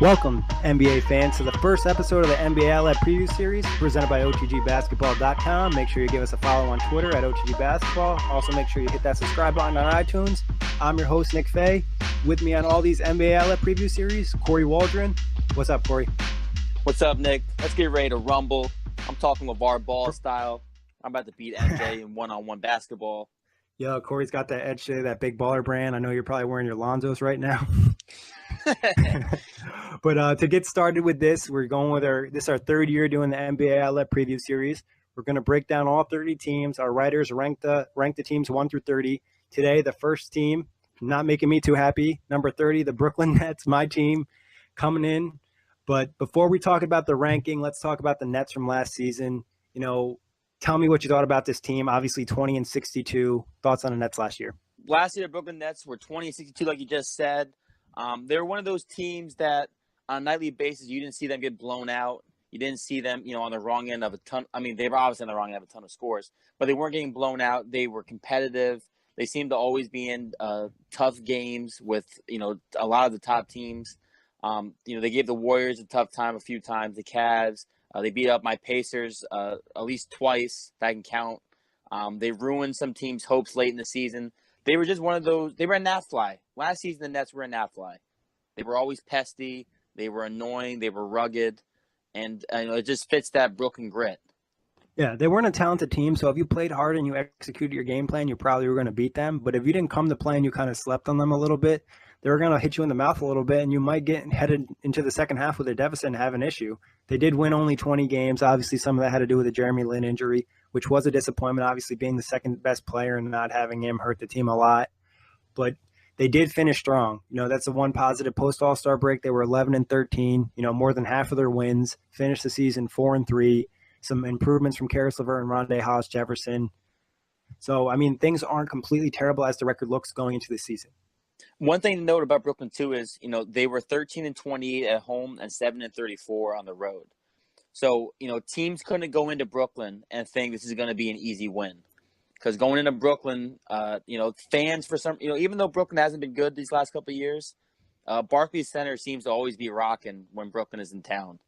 Welcome, NBA fans, to the first episode of the NBA Outlet Preview Series presented by OTGBasketball.com. Make sure you give us a follow on Twitter at OTGBasketball. Also, make sure you hit that subscribe button on iTunes. I'm your host, Nick Fay. With me on all these NBA Outlet Preview Series, Kory Waldron. What's up, Kory? What's up, Nick? Let's get ready to rumble. I'm talking LeVar Ball style. I'm about to beat MJ in one-on-one basketball. Yo, Kory's got that edge today, that big baller brand. I know you're probably wearing your Lonzos right now. But to get started with this, we're going with this is our third year doing the NBA Outlet Preview Series. We're going to break down all 30 teams. Our writers rank the teams 1 through 30. Today, the first team, not making me too happy, number 30, the Brooklyn Nets, my team, coming in. But before we talk about the ranking, let's talk about the Nets from last season. You know, tell me what you thought about this team. Obviously, 20-62. Thoughts on the Nets last year? Last year, the Brooklyn Nets were 20-62, like you just said. They were one of those teams that on a nightly basis, you didn't see them get blown out. You didn't see them, on the wrong end of a ton. I mean, they were obviously on the wrong end of a ton of scores, but they weren't getting blown out. They were competitive. They seemed to always be in tough games with, a lot of the top teams. They gave the Warriors a tough time a few times, the Cavs. They beat up my Pacers at least twice, if I can count. They ruined some teams' hopes late in the season. They were just one of those – they were a gnat fly. Last season, the Nets were a gnat fly. They were always pesty. They were annoying. They were rugged. And it just fits that Brooklyn grit. Yeah, they weren't a talented team, so if you played hard and you executed your game plan, you probably were going to beat them. But if you didn't come to play and you kind of slept on them a little bit, they were going to hit you in the mouth a little bit, and you might get headed into the second half with a deficit and have an issue. They did win only 20 games. Obviously, some of that had to do with the Jeremy Lin injury, which was a disappointment, obviously being the second best player and not having him hurt the team a lot. But they did finish strong. That's the one positive post-All-Star break. They were 11-13, more than half of their wins, finished the season 4-3. Some improvements from Karis LeVert and Rondae Hollis-Jefferson. So, things aren't completely terrible as the record looks going into the season. One thing to note about Brooklyn, too, is, they were 13-28 at home and 7-34 on the road. So, teams couldn't go into Brooklyn and think this is going to be an easy win. Because going into Brooklyn, fans for some, even though Brooklyn hasn't been good these last couple of years, Barclays Center seems to always be rocking when Brooklyn is in town.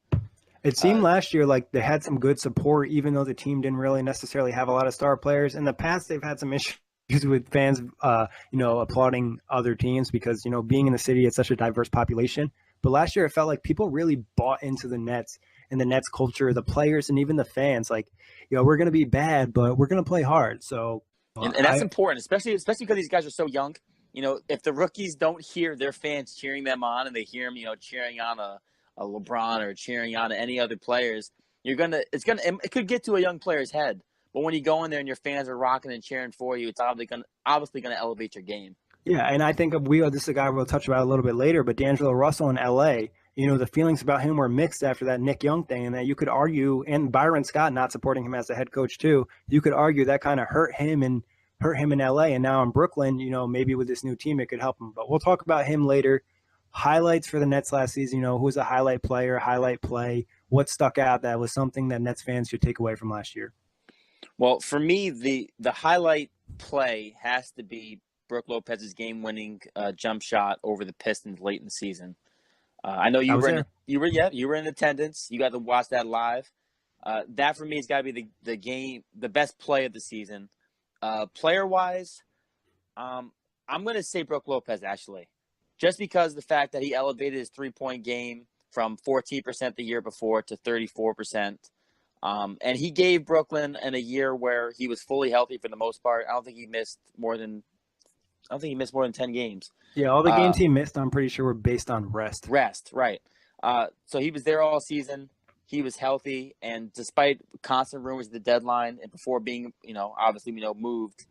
It seemed last year like they had some good support, even though the team didn't really necessarily have a lot of star players. In the past, they've had some issues with fans, applauding other teams because, being in the city, it's such a diverse population. But last year, it felt like people really bought into the Nets and the Nets culture, the players, and even the fans. Like, we're going to be bad, but we're going to play hard. So, and that's important, especially because these guys are so young. If the rookies don't hear their fans cheering them on and they hear them, cheering on a LeBron or cheering on any other players, it could get to a young player's head. But when you go in there and your fans are rocking and cheering for you, it's obviously going to elevate your game. Yeah, and I think this is a guy we'll touch about a little bit later, but D'Angelo Russell in L.A., the feelings about him were mixed after that Nick Young thing, and that you could argue, and Byron Scott not supporting him as the head coach too, you could argue that kind of hurt him in L.A., and now in Brooklyn, maybe with this new team it could help him. But we'll talk about him later. Highlights for the Nets last season, who was a highlight player, highlight play, what stuck out that was something that Nets fans should take away from last year? Well, for me, the highlight play has to be Brook Lopez's game-winning jump shot over the Pistons late in the season. I know you were in attendance. You got to watch that live. That for me has got to be the best play of the season. Player-wise, I'm going to say Brook Lopez actually, just because the fact that he elevated his three-point game from 14% the year before to 34%. And he gave Brooklyn in a year where he was fully healthy for the most part. I don't think he missed more than 10 games. Yeah, all the games he missed, I'm pretty sure, were based on rest. Rest, right. So he was there all season. He was healthy, and despite constant rumors at the deadline and before being, obviously, moved,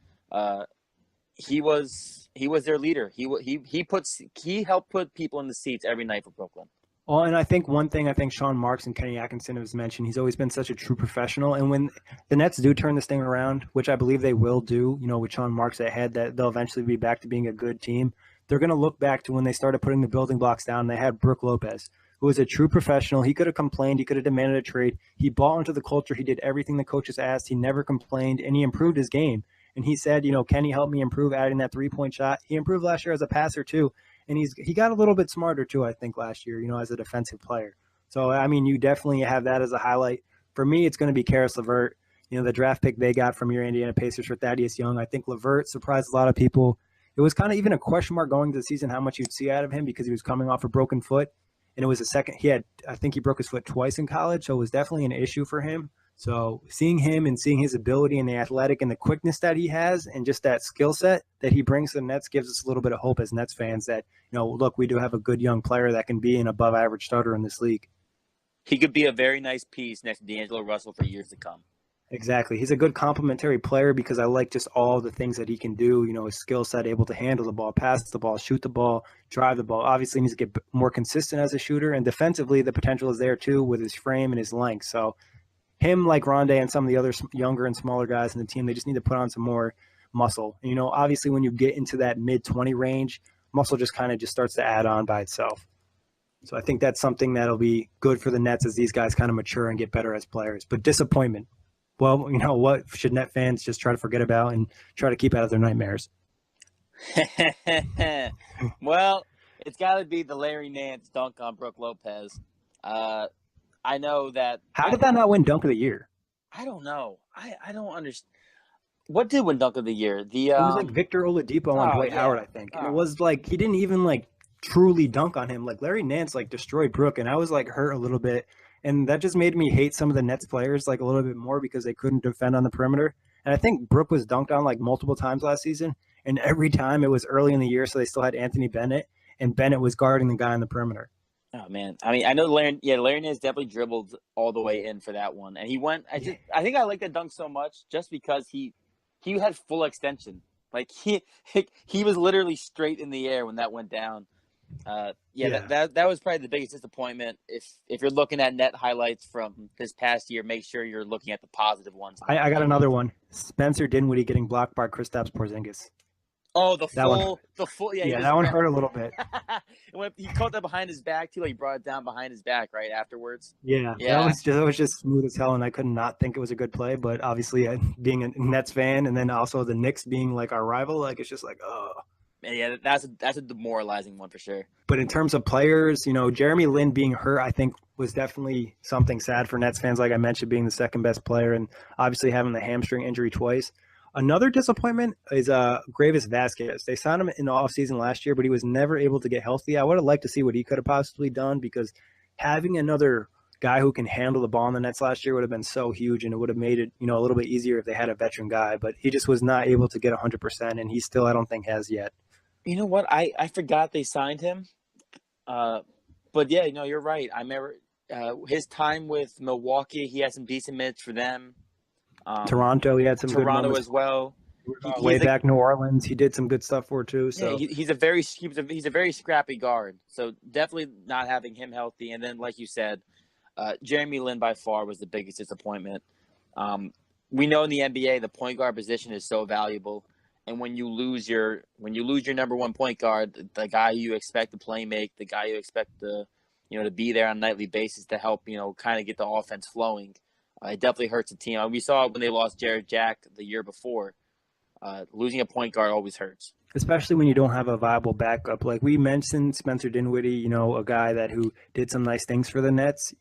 he was their leader. He helped put people in the seats every night for Brooklyn. Well, and I think one thing Sean Marks and Kenny Atkinson has mentioned, he's always been such a true professional. And when the Nets do turn this thing around, which I believe they will do, with Sean Marks ahead, that they'll eventually be back to being a good team. They're going to look back to when they started putting the building blocks down. They had Brook Lopez, who was a true professional. He could have complained. He could have demanded a trade. He bought into the culture. He did everything the coaches asked. He never complained, and he improved his game. And he said, Kenny helped me improve adding that three-point shot. He improved last year as a passer too. and he got a little bit smarter too, I think, last year, as a defensive player. So, I mean, you definitely have that as a highlight. For me, it's going to be Karis LeVert. The draft pick they got from your Indiana Pacers for Thaddeus Young. I think LeVert surprised a lot of people. It was kind of even a question mark going into the season how much you'd see out of him because he was coming off a broken foot. And it was I think he broke his foot twice in college, so it was definitely an issue for him. So seeing him and seeing his ability and the athletic and the quickness that he has and just that skill set that he brings to the Nets gives us a little bit of hope as Nets fans that, look, we do have a good young player that can be an above average starter in this league. He could be a very nice piece next to D'Angelo Russell for years to come. Exactly. He's a good complementary player because I like just all the things that he can do, his skill set, able to handle the ball, pass the ball, shoot the ball, drive the ball. Obviously, he needs to get more consistent as a shooter, and defensively, the potential is there too with his frame and his length. So him, like Rondé and some of the other younger and smaller guys in the team, they just need to put on some more muscle. And, obviously, when you get into that mid-20 range, muscle just kind of just starts to add on by itself. So I think that's something that'll be good for the Nets as these guys kind of mature and get better as players. But disappointment. Well, what should Net fans just try to forget about and try to keep out of their nightmares? Well, it's got to be the Larry Nance dunk on Brook Lopez. I know that. How did that not win Dunk of the Year? I don't know. I don't understand. What did win Dunk of the Year? It was like Victor Oladipo on Dwight Howard, I think. And it was like he didn't even truly dunk on him. Like Larry Nance destroyed Brook, and I was hurt a little bit. And that just made me hate some of the Nets players a little bit more because they couldn't defend on the perimeter. And I think Brook was dunked on multiple times last season. And every time it was early in the year, so they still had Anthony Bennett. And Bennett was guarding the guy on the perimeter. Oh, man. I mean, I know Larry Nance definitely dribbled all the way in for that one. And he went – I think I like that dunk so much just because he had full extension. He was literally straight in the air when that went down. That was probably the biggest disappointment. If you're looking at net highlights from this past year, make sure you're looking at the positive ones. I got another one. Spencer Dinwiddie getting blocked by Kristaps Porzingis. Oh, the full. Yeah, that one hurt a little bit. He caught that behind his back too. He brought it down behind his back right afterwards. Yeah. That was just smooth as hell, and I could not think it was a good play. But obviously, being a Nets fan, and then also the Knicks being our rival, it's just oh. Yeah, that's a demoralizing one for sure. But in terms of players, Jeremy Lin being hurt, I think was definitely something sad for Nets fans. Like I mentioned, being the second best player and obviously having the hamstring injury twice. Another disappointment is Gravis Vasquez. They signed him in the offseason last year, but he was never able to get healthy. I would have liked to see what he could have possibly done because having another guy who can handle the ball in the Nets last year would have been so huge, and it would have made it, a little bit easier if they had a veteran guy. But he just was not able to get 100%, and he still, I don't think, has yet. You know what? I forgot they signed him. But yeah, no, you're right. I remember his time with Milwaukee. He had some decent minutes for them. Toronto, he had some good Toronto moments. As well. Way back New Orleans, he did some good stuff for too. So yeah, he's a very scrappy guard. So definitely not having him healthy. And then, like you said, Jeremy Lin by far was the biggest disappointment. We know in the NBA the point guard position is so valuable. And when you lose your number one point guard, the guy you expect to play make, the guy you expect to be there on a nightly basis to help kind of get the offense flowing, it definitely hurts the team. We saw when they lost Jared Jack the year before. Losing a point guard always hurts, especially when you don't have a viable backup. Like we mentioned, Spencer Dinwiddie, a guy who did some nice things for the Nets,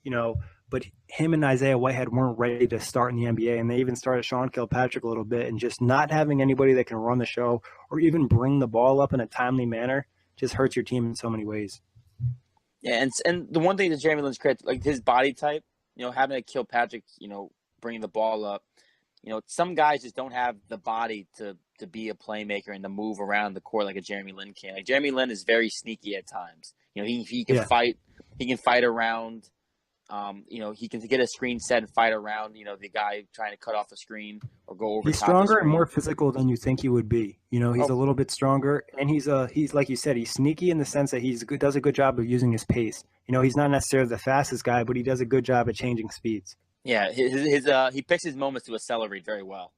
but him and Isaiah Whitehead weren't ready to start in the NBA, and they even started Sean Kilpatrick a little bit, and just not having anybody that can run the show or even bring the ball up in a timely manner just hurts your team in so many ways. Yeah, and the one thing that Jeremy Lin's credit, his body type, having a Kilpatrick, bringing the ball up, some guys just don't have the body to be a playmaker and to move around the court like a Jeremy Lin can. Like Jeremy Lin is very sneaky at times. He can fight. He can fight around. He can get a screen set and fight around, the guy trying to cut off a screen or go over. He's stronger and more physical than you think he would be. He's a little bit stronger, and he's like you said, he's sneaky in the sense that does a good job of using his pace. He's not necessarily the fastest guy, but he does a good job at changing speeds. Yeah, he picks his moments to accelerate very well.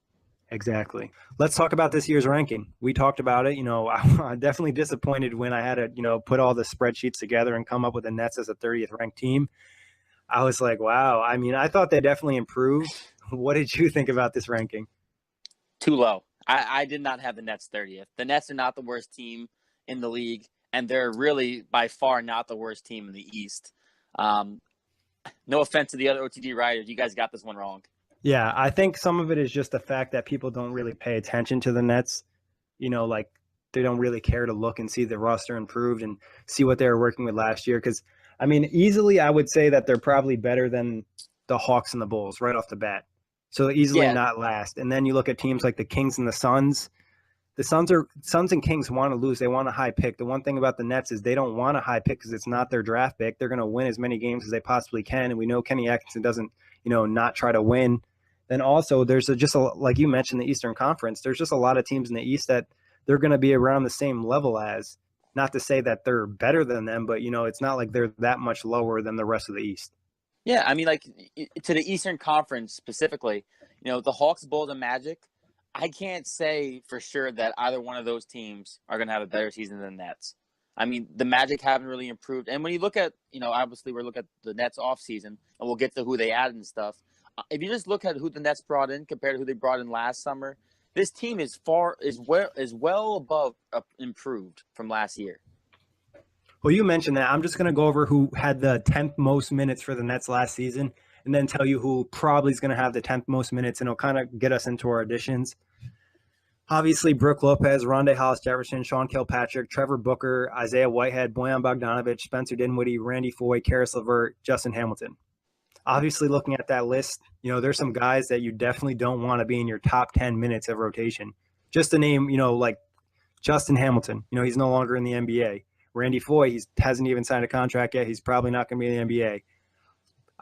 Exactly. Let's talk about this year's ranking. We talked about it. I'm definitely disappointed when I had to, put all the spreadsheets together and come up with the Nets as a 30th ranked team. I was like, wow. I mean, I thought they definitely improved. What did you think about this ranking? Too low. I did not have the Nets 30th. The Nets are not the worst team in the league. and they're really by far not the worst team in the East. No offense to the other OTD writers, you guys got this one wrong. Yeah, I think some of it is just the fact that people don't really pay attention to the Nets. Like they don't really care to look and see the roster improved and see what they were working with last year. Because, I mean, easily I would say that they're probably better than the Hawks and the Bulls right off the bat. So easily not last. And then you look at teams like the Kings and the Suns. The Suns and Kings want to lose. They want a high pick. The one thing about the Nets is they don't want a high pick because it's not their draft pick. They're going to win as many games as they possibly can. And we know Kenny Atkinson doesn't, not try to win. Then also there's like you mentioned, the Eastern Conference. There's just a lot of teams in the East that they're going to be around the same level as. Not to say that they're better than them, but, it's not like they're that much lower than the rest of the East. Yeah, I mean, like, to the Eastern Conference specifically, the Hawks, Bulls, and Magic, I can't say for sure that either one of those teams are going to have a better season than the Nets. I mean, the Magic haven't really improved. And when you look at, obviously we're looking at the Nets offseason, and we'll get to who they added and stuff. If you just look at who the Nets brought in compared to who they brought in last summer, this team is well above improved from last year. Well, you mentioned that. I'm just going to go over who had the 10th most minutes for the Nets last season and then tell you who probably is going to have the 10th most minutes, and it'll kind of get us into our additions. Obviously, Brook Lopez, Rondae Hollis-Jefferson, Sean Kilpatrick, Trevor Booker, Isaiah Whitehead, Bojan Bogdanovic, Spencer Dinwiddie, Randy Foye, Karis LeVert, Justin Hamilton. Obviously, looking at that list, there's some guys that you definitely don't want to be in your top 10 minutes of rotation. Just to name, like Justin Hamilton, he's no longer in the NBA. Randy Foye, he hasn't even signed a contract yet. He's probably not going to be in the NBA.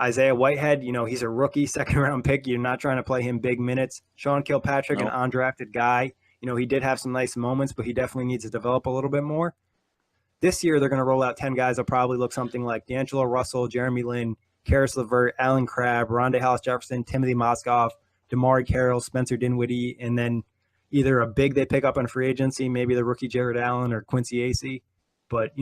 Isaiah Whitehead, he's a rookie, second-round pick. You're not trying to play him big minutes. Sean Kilpatrick, an undrafted guy. He did have some nice moments, but he definitely needs to develop a little bit more. This year, they're going to roll out 10 guys that probably look something like D'Angelo Russell, Jeremy Lin, Karis LeVert, Alan Crabbe, Rondae Hollis-Jefferson, Timothy Mozgov, DeMarre Carroll, Spencer Dinwiddie, and then either a big they pick up on free agency, maybe the rookie Jared Allen or Quincy Acey. But,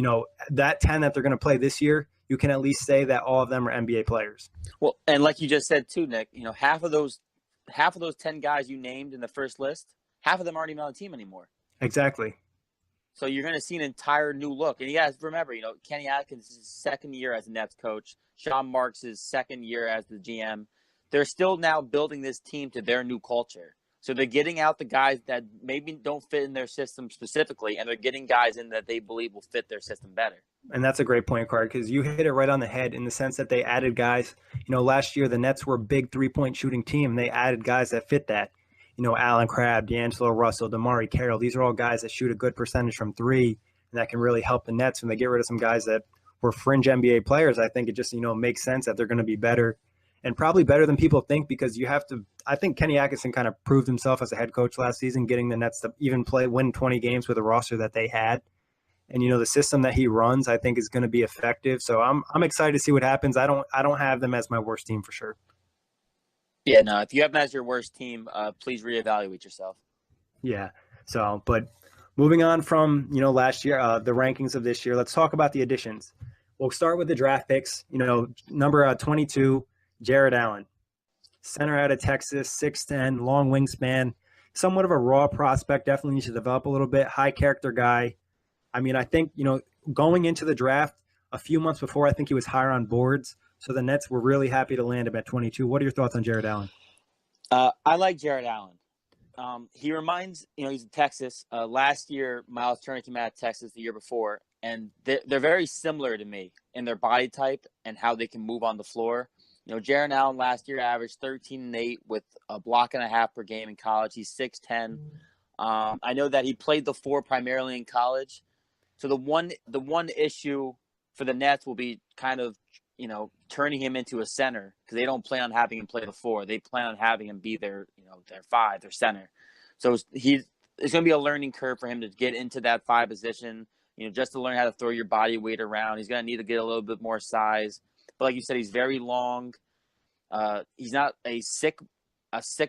that 10 that they're going to play this year, you can at least say that all of them are NBA players. Well, and like you just said too, Nick, half of those 10 guys you named in the first list, half of them aren't even on the team anymore. Exactly. So you're going to see an entire new look. And you guys remember, Kenny Atkins' second year as a Nets coach, Sean Marks' second year as the GM. They're still now building this team to their new culture. So they're getting out the guys that maybe don't fit in their system specifically, and they're getting guys in that they believe will fit their system better. And that's a great point, Kory, because you hit it right on the head in the sense that they added guys. Last year the Nets were a big three-point shooting team, and they added guys that fit that. Alan Crabbe, D'Angelo Russell, DeMarre Carroll. These are all guys that shoot a good percentage from three, and that can really help the Nets when they get rid of some guys that were fringe NBA players. I think it just, makes sense that they're going to be better and probably better than people think, because you have to – I think Kenny Atkinson kind of proved himself as a head coach last season, getting the Nets to even win 20 games with a roster that they had. And, the system that he runs, I think, is going to be effective. So I'm excited to see what happens. I don't have them as my worst team for sure. Yeah, no, if you have them as your worst team, please reevaluate yourself. Yeah. So, but moving on from, last year, the rankings of this year, let's talk about the additions. We'll start with the draft picks. Number 22, Jared Allen. Center out of Texas, 6'10", long wingspan, somewhat of a raw prospect, definitely needs to develop a little bit, high character guy. I mean, I think, going into the draft a few months before, I think he was higher on boards. So the Nets were really happy to land him at 22. What are your thoughts on Jared Allen? I like Jared Allen. He reminds, he's in Texas. Last year, Miles Turner came out of Texas the year before, and they're very similar to me in their body type and how they can move on the floor. Jared Allen last year averaged 13-8 with a block and a half per game in college. He's 6'10". I know that he played the four primarily in college. So the one issue for the Nets will be kind of, turning him into a center, because they don't plan on having him play the four. They plan on having him be their five, their center. So it's going to be a learning curve for him to get into that five position, just to learn how to throw your body weight around. He's going to need to get a little bit more size. But like you said, he's very long. He's not a sick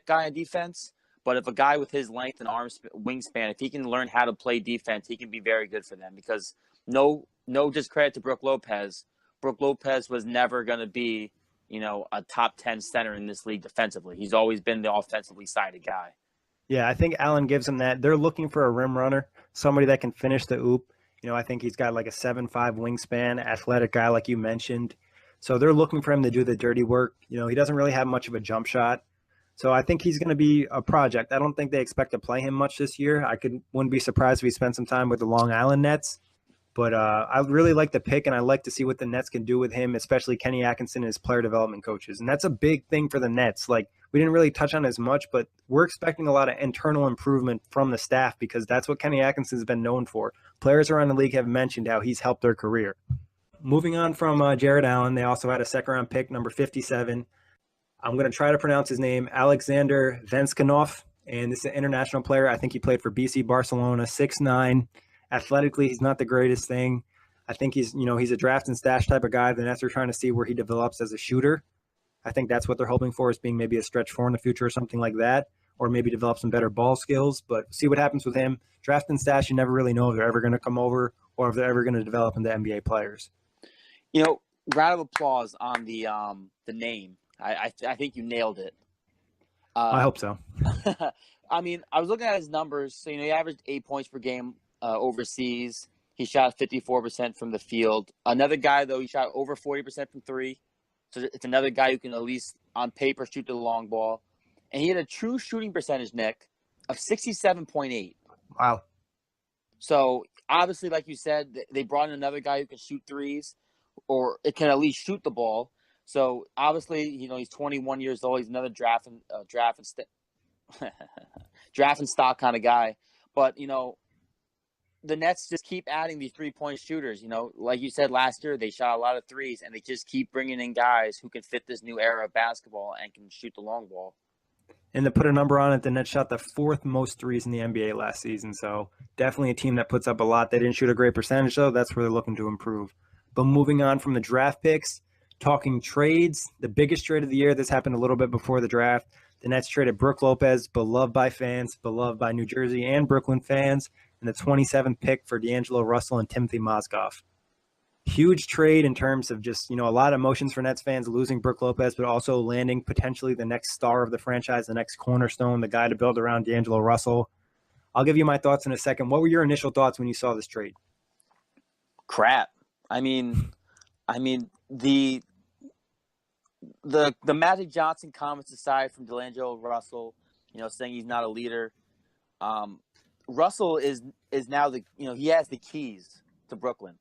guy on defense, but if a guy with his length and wingspan, if he can learn how to play defense, he can be very good for them, because no discredit to Brook Lopez. Brook Lopez was never going to be, a top 10 center in this league defensively. He's always been the offensively sided guy. Yeah, I think Allen gives him that. They're looking for a rim runner, somebody that can finish the oop. I think he's got like a 7'5" wingspan, athletic guy like you mentioned. So they're looking for him to do the dirty work. He doesn't really have much of a jump shot. So I think he's going to be a project. I don't think they expect to play him much this year. Wouldn't be surprised if he spent some time with the Long Island Nets. But I really like the pick, and I like to see what the Nets can do with him, especially Kenny Atkinson and his player development coaches. And that's a big thing for the Nets. Like, we didn't really touch on as much, but we're expecting a lot of internal improvement from the staff because that's what Kenny Atkinson's been known for. Players around the league have mentioned how he's helped their career. Moving on from Jared Allen, they also had a second-round pick, number 57. I'm going to try to pronounce his name, Alexander Venskanov, and this is an international player. I think he played for BC Barcelona, 6'9". Athletically, he's not the greatest thing. I think he's a draft and stash type of guy. The Nets are trying to see where he develops as a shooter. I think that's what they're hoping for, is being maybe a stretch four in the future or something like that, or maybe develop some better ball skills. But see what happens with him. Draft and stash, you never really know if they're ever going to come over or if they're ever going to develop into NBA players. Round of applause on the name. I think you nailed it. I hope so. I mean, I was looking at his numbers. So, he averaged 8 points per game overseas. He shot 54% from the field. Another guy, though, he shot over 40% from three. So it's another guy who can at least, on paper, shoot the long ball. And he had a true shooting percentage, Nick, of 67.8. Wow. So, obviously, like you said, they brought in another guy who can shoot threes, or it can at least shoot the ball. So, obviously, he's 21 years old. He's another draft and stock kind of guy. But, the Nets just keep adding these three-point shooters. Like you said last year, they shot a lot of threes, and they just keep bringing in guys who can fit this new era of basketball and can shoot the long ball. And to put a number on it, the Nets shot the fourth most threes in the NBA last season. So definitely a team that puts up a lot. They didn't shoot a great percentage, though. That's where they're looking to improve. But moving on from the draft picks, talking trades, the biggest trade of the year, this happened a little bit before the draft. The Nets traded Brook Lopez, beloved by fans, beloved by New Jersey and Brooklyn fans, and the 27th pick for D'Angelo Russell and Timothy Mozgov. Huge trade in terms of just, a lot of emotions for Nets fans, losing Brook Lopez, but also landing potentially the next star of the franchise, the next cornerstone, the guy to build around D'Angelo Russell. I'll give you my thoughts in a second. What were your initial thoughts when you saw this trade? Crap. I mean, the Magic Johnson comments aside from D'Angelo Russell, saying he's not a leader. Russell is now he has the keys to Brooklyn.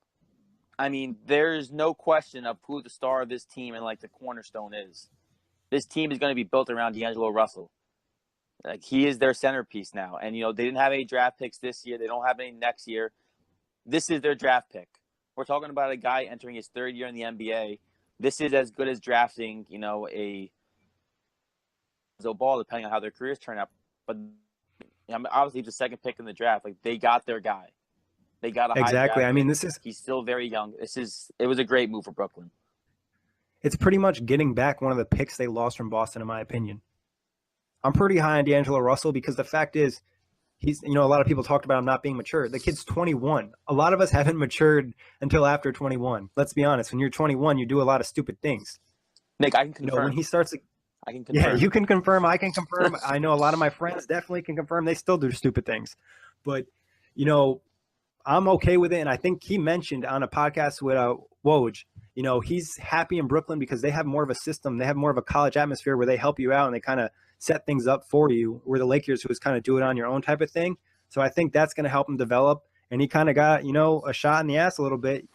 I mean, there's no question of who the star of this team and the cornerstone is. This team is going to be built around D'Angelo Russell. He is their centerpiece now. And, they didn't have any draft picks this year. They don't have any next year. This is their draft pick. We're talking about a guy entering his third year in the NBA. This is as good as drafting, a ball, depending on how their careers turn out. But obviously, he's the second pick in the draft. They got their guy. They got a exactly. High I mean, he's still very young. It was a great move for Brooklyn. It's pretty much getting back one of the picks they lost from Boston, in my opinion. I'm pretty high on D'Angelo Russell because the fact is, he's, a lot of people talked about him not being mature. The kid's 21. A lot of us haven't matured until after 21. Let's be honest. When you're 21, you do a lot of stupid things. Nick, I can confirm. When he starts, I can confirm. Yeah, you can confirm. I can confirm. I know a lot of my friends definitely can confirm. They still do stupid things, but I'm okay with it. And I think he mentioned on a podcast with Woj, he's happy in Brooklyn because they have more of a system. They have more of a college atmosphere where they help you out and they kind of set things up for you, where the Lakers was kind of do it on your own type of thing. So I think that's going to help him develop. And he kind of got, a shot in the ass a little bit.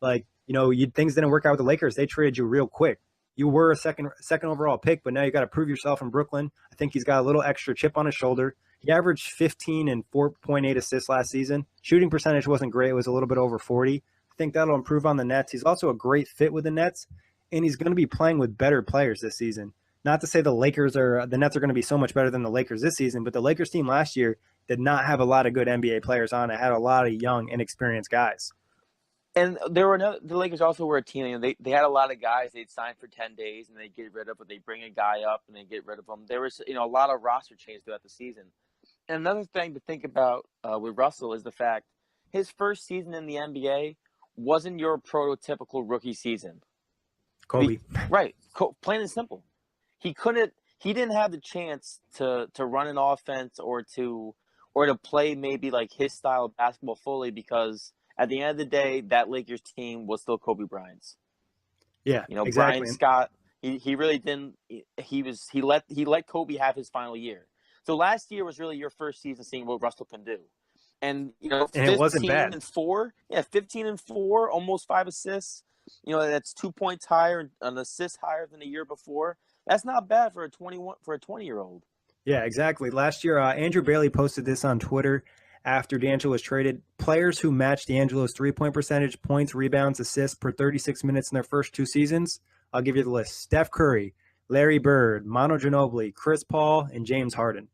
Things didn't work out with the Lakers. They traded you real quick. You were a second overall pick, but now you got to prove yourself in Brooklyn. I think he's got a little extra chip on his shoulder. He averaged 15 and 4.8 assists last season. Shooting percentage wasn't great. It was a little bit over 40. I think that'll improve on the Nets. He's also a great fit with the Nets, and he's going to be playing with better players this season. Not to say the Nets are going to be so much better than the Lakers this season, but the Lakers team last year did not have a lot of good NBA players on it. Had a lot of young, inexperienced guys. And the Lakers also were a team. They had a lot of guys they'd sign for 10 days and they get rid of, but they bring a guy up and they get rid of them. There was a lot of roster change throughout the season. And another thing to think about with Russell is the fact his first season in the NBA wasn't your prototypical rookie season. Kobe. Right. Plain and simple. He didn't have the chance to run an offense or to or to play maybe like his style of basketball fully, because at the end of the day, that Lakers team was still Kobe Bryant's. Yeah, You know, Brian exactly. Scott, he really didn't. He let Kobe have his final year. So last year was really your first season seeing what Russell can do, and you know, And it wasn't bad. 15-4, yeah, 15-4, almost 5 assists. You know, that's 2 points higher, an assist higher than the year before. That's not bad for a 20-year-old. Yeah, exactly. Last year, Andrew Bailey posted this on Twitter after D'Angelo was traded. Players who matched D'Angelo's 3-point percentage, points, rebounds, assists per 36 minutes in their first 2 seasons. I'll give you the list: Steph Curry, Larry Bird, Manu Ginobili, Chris Paul, and James Harden.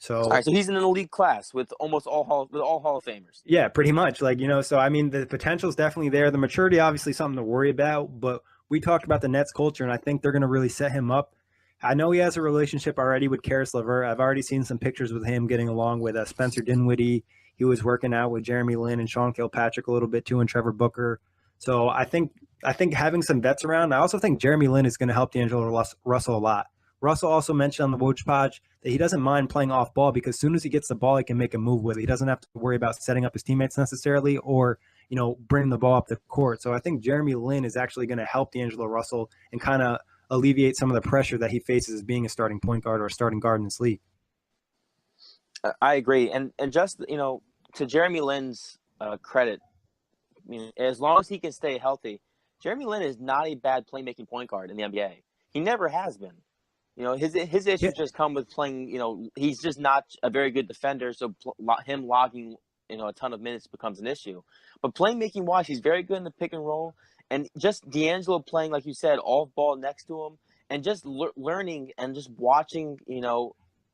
All So right, so he's in an elite class with almost all Hall of Famers. yeah, pretty much. Like, so I mean, the potential is definitely there. The maturity, obviously, something to worry about. But we talked about the Nets culture, and I think they're going to really set him up. I know he has a relationship already with Karis LeVert. I've already seen some pictures with him getting along with Spencer Dinwiddie. He was working out with Jeremy Lin and Sean Kilpatrick a little bit too, and Trevor Booker. So I think having some vets around. I also think Jeremy Lin is going to help D'Angelo Russell a lot. Russell also mentioned on the Woj Podge that he doesn't mind playing off ball because as soon as he gets the ball, he can make a move with it. He doesn't have to worry about setting up his teammates necessarily or, bringing the ball up the court. So I think Jeremy Lin is actually going to help D'Angelo Russell and kind of alleviate some of the pressure that he faces as being a starting point guard or a starting guard in this league. I agree, and just to Jeremy Lin's credit, I mean, as long as he can stay healthy, Jeremy Lin is not a bad playmaking point guard in the NBA. He never has been. You know, his issues Yeah, just come with playing. You know, he's just not a very good defender, so him logging a ton of minutes becomes an issue. But playmaking wise, he's very good in the pick and roll, and just D'Angelo playing like you said, off ball next to him, and just learning and just watching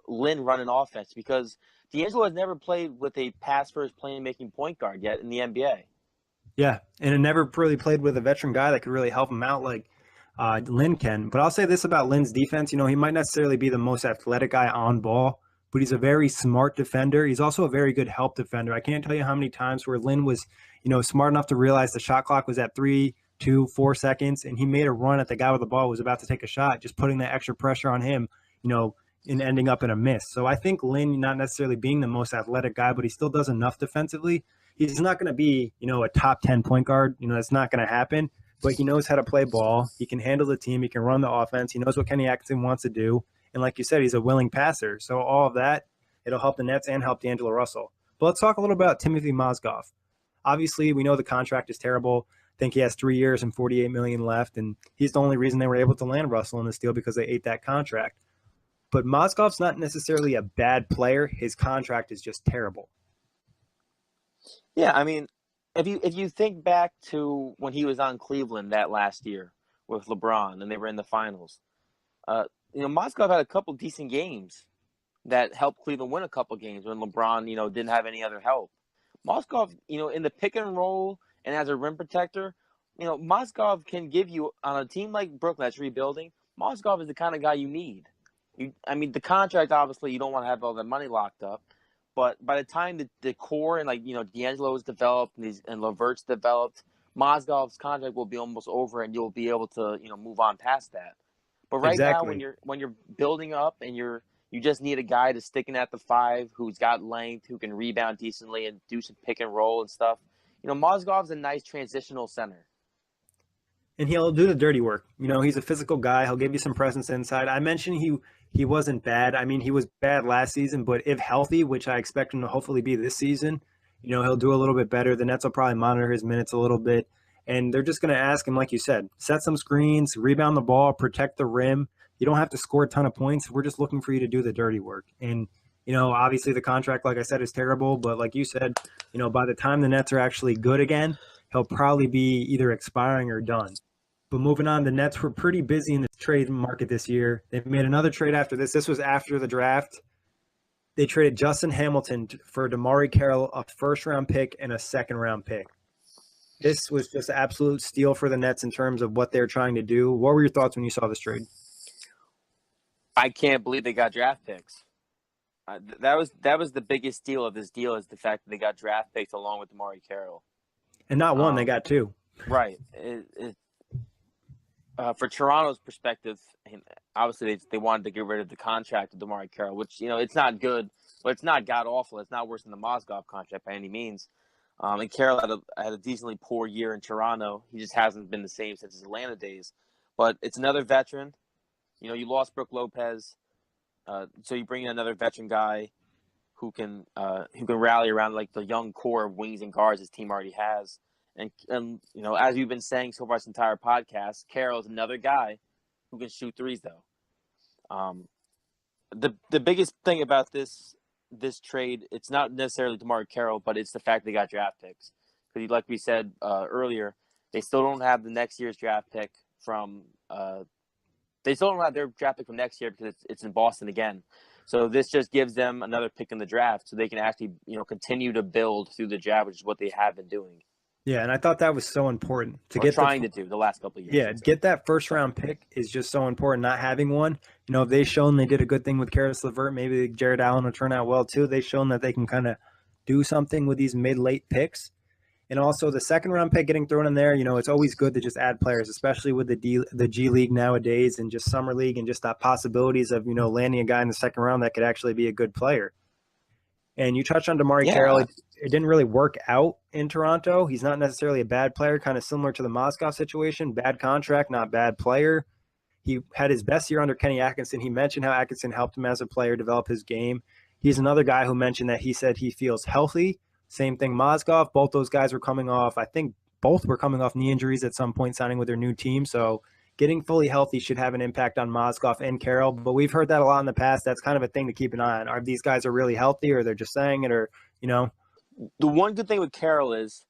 Lin run an offense, because D'Angelo has never played with a pass first playmaking point guard yet in the NBA. yeah, and it never really played with a veteran guy that could really help him out like Lin can. But I'll say this about Lin's defense. He might necessarily be the most athletic guy on ball, but he's a very smart defender. He's also a very good help defender. I can't tell you how many times where Lin was, smart enough to realize the shot clock was at 3, 2, 4 seconds, and he made a run at the guy with the ball who was about to take a shot, just putting that extra pressure on him, and ending up in a miss. So I think Lin, not necessarily being the most athletic guy, but he still does enough defensively. He's not going to be, a top 10 point guard. That's not going to happen. But he knows how to play ball. He can handle the team. He can run the offense. He knows what Kenny Atkinson wants to do. And like you said, he's a willing passer. So all of that, it'll help the Nets and help D'Angelo Russell. But let's talk a little about Timothy Mozgov. Obviously, we know the contract is terrible. I think he has 3 years and $48 million left. And he's the only reason they were able to land Russell in this deal, because they ate that contract. But Mozgov's not necessarily a bad player. His contract is just terrible. Yeah, I mean, if you think back to when he was on Cleveland that last year with LeBron and they were in the finals, Mozgov had a couple decent games that helped Cleveland win a couple games when LeBron, didn't have any other help. Mozgov, in the pick and roll and as a rim protector, Mozgov can give you on a team like Brooklyn that's rebuilding. Mozgov is the kind of guy you need. The contract, obviously, you don't want to have all the money locked up. But by the time the core and D'Angelo is developed and LeVert's developed, Mozgov's contract will be almost over, and you'll be able to move on past that. But right now, Exactly. when you're building up and you just need a guy to stick in at the 5 who's got length, who can rebound decently and do some pick and roll and stuff. Mozgov's a nice transitional center. And he'll do the dirty work. He's a physical guy. He'll give you some presence inside. I mentioned he wasn't bad. I mean, he was bad last season, but if healthy, which I expect him to hopefully be this season, he'll do a little bit better. The Nets will probably monitor his minutes a little bit, and they're just going to ask him, like you said, set some screens, rebound the ball, protect the rim. You don't have to score a ton of points. We're just looking for you to do the dirty work. And, obviously the contract, like I said, is terrible, but like you said, by the time the Nets are actually good again, he'll probably be either expiring or done. But moving on, the Nets were pretty busy in the trade market this year. They've made another trade after this. This was after the draft. They traded Justin Hamilton for DeMarre Carroll, a first-round pick and a second-round pick. This was just an absolute steal for the Nets in terms of what they're trying to do. What were your thoughts when you saw this trade? I can't believe they got draft picks. That was the biggest deal of this deal, is the fact that they got draft picks along with DeMarre Carroll. And not one, they got 2. Right. For Toronto's perspective, obviously they wanted to get rid of the contract of DeMarre Carroll, which, it's not good, but it's not god-awful. It's not worse than the Mozgov contract by any means. And Carroll had a decently poor year in Toronto. He just hasn't been the same since his Atlanta days. But it's another veteran. You lost Brook Lopez, so you bring in another veteran guy who can rally around like the young core of wings and guards his team already has. And as we've been saying so far this entire podcast, Carroll is another guy who can shoot threes, though. The biggest thing about this trade, it's not necessarily DeMarre Carroll, but it's the fact they got draft picks. Because like we said earlier, they still don't have the next year's draft pick from they still don't have their draft pick from next year because it's in Boston again. So this just gives them another pick in the draft so they can actually, continue to build through the draft, which is what they have been doing. Yeah, and I thought that was so important to do the last couple of years. Yeah, get that first round pick is just so important. Not having one, if they've shown they did a good thing with Karis LeVert, maybe Jared Allen will turn out well too. They've shown that they can kind of do something with these mid-late picks. And also the second round pick getting thrown in there, it's always good to just add players, especially with the G League nowadays and just Summer League and just that possibilities of, landing a guy in the second round that could actually be a good player. And you touched on DeMarre Carroll. It didn't really work out in Toronto. He's not necessarily a bad player, kind of similar to the Mozgov situation. Bad contract, not bad player. He had his best year under Kenny Atkinson. He mentioned how Atkinson helped him as a player develop his game. He's another guy who mentioned that he said he feels healthy. Same thing, Mozgov. Both those guys were coming off, I think both were coming off knee injuries at some point, signing with their new team. So getting fully healthy should have an impact on Mozgov and Carroll. But we've heard that a lot in the past. That's kind of a thing to keep an eye on. Are these guys are really healthy or they're just saying it or, The one good thing with Carroll is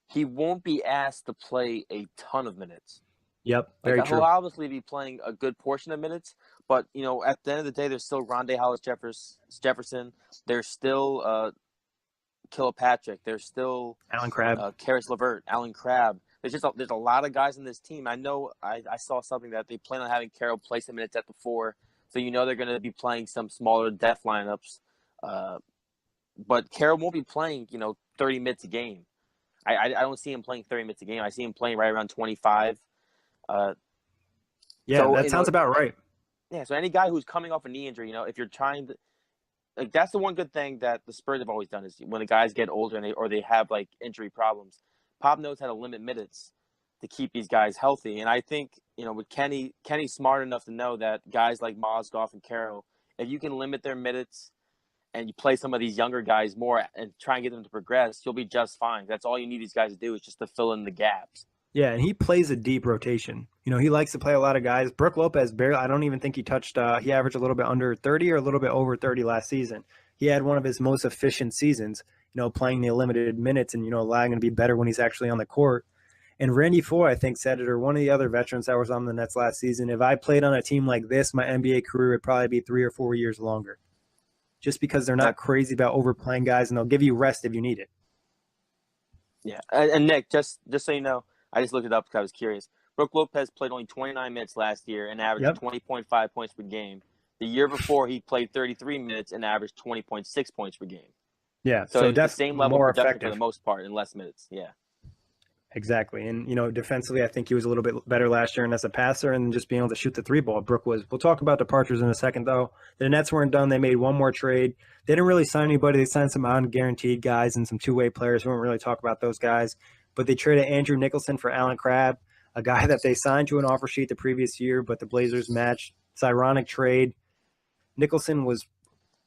he won't be asked to play a ton of minutes. Yep, very true. He'll obviously be playing a good portion of minutes, but, at the end of the day, there's still Rondé Hollis-Jefferson. There's still Kilpatrick. There's still Alan Crabbe. Karis LeVert, Alan Crabbe. There's a lot of guys in this team. I know I saw something that they plan on having Carroll play some minutes at the 4, so they're going to be playing some smaller depth lineups. But Carroll won't be playing, 30 minutes a game. I don't see him playing 30 minutes a game. I see him playing right around 25. That sounds about right. Yeah, so any guy who's coming off a knee injury, if you're trying to – that's the one good thing that the Spurs have always done is when the guys get older and they have, injury problems, Pop knows how to limit minutes to keep these guys healthy. And I think, with Kenny's smart enough to know that guys like Mozgov and Carroll, if you can limit their minutes and you play some of these younger guys more and try and get them to progress, you'll be just fine. That's all you need these guys to do is just to fill in the gaps. Yeah, and he plays a deep rotation. He likes to play a lot of guys. Brook Lopez barely, I don't even think he touched, he averaged a little bit under 30 or a little bit over 30 last season. He had one of his most efficient seasons, playing the limited minutes and, allowing him to be better when he's actually on the court. And Randy Foy, I think, said it, or one of the other veterans that was on the Nets last season, if I played on a team like this, my NBA career would probably be 3 or 4 years longer. Just because they're not crazy about overplaying guys, and they'll give you rest if you need it. Yeah, and Nick, just so you know, I just looked it up because I was curious. Brook Lopez played only 29 minutes last year and averaged 20.5 points per game. The year before, he played 33 minutes and averaged 20.6 points per game. Yeah, so that's the same level more of production effective for the most part in less minutes. Yeah. Exactly. And, defensively, I think he was a little bit better last year and as a passer and just being able to shoot the 3 ball. Brook was. We'll talk about departures in a second, though. The Nets weren't done. They made one more trade. They didn't really sign anybody. They signed some unguaranteed guys and some two-way players. We won't really talk about those guys. But they traded Andrew Nicholson for Alan Crabbe, a guy that they signed to an offer sheet the previous year, but the Blazers matched. It's an ironic trade. Nicholson was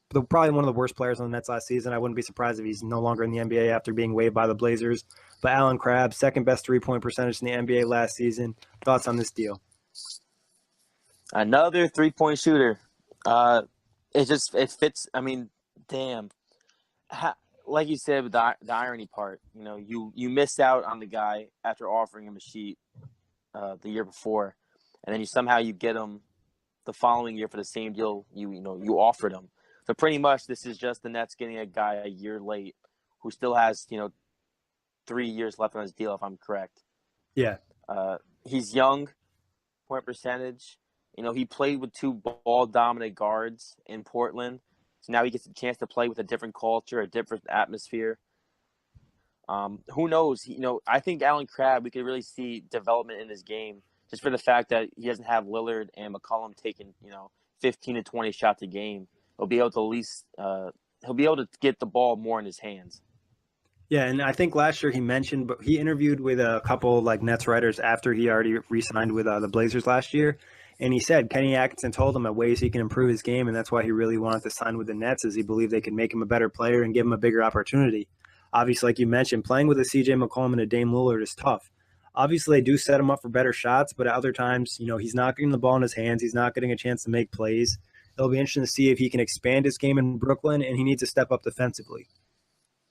probably one of the worst players on the Nets last season. I wouldn't be surprised if he's no longer in the NBA after being waived by the Blazers. But Alan Crabbe, second best three-point percentage in the NBA last season. Thoughts on this deal? Another three-point shooter. It fits. I mean, damn. Like you said with the irony part, you missed out on the guy after offering him a sheet the year before, and then you get him the following year for the same deal you offered him. So pretty much this is just the Nets getting a guy a year late who still has 3 years left on his deal, if I'm correct. Yeah. He's young, point percentage. He played with 2 ball-dominant guards in Portland. So now he gets a chance to play with a different culture, a different atmosphere. Who knows? I think Alan Crabbe, we could really see development in his game just for the fact that he doesn't have Lillard and McCollum taking 15 to 20 shots a game. He'll be able to at least he'll be able to get the ball more in his hands. Yeah, and I think last year he mentioned, but he interviewed with a couple like Nets writers after he already re-signed with the Blazers last year, and he said Kenny Atkinson told him ways he can improve his game, and that's why he really wanted to sign with the Nets, is he believed they could make him a better player and give him a bigger opportunity. Obviously, like you mentioned, playing with a CJ McCollum and a Dame Lillard is tough. Obviously, they do set him up for better shots, but at other times, he's not getting the ball in his hands. He's not getting a chance to make plays. It'll be interesting to see if he can expand his game in Brooklyn, and he needs to step up defensively.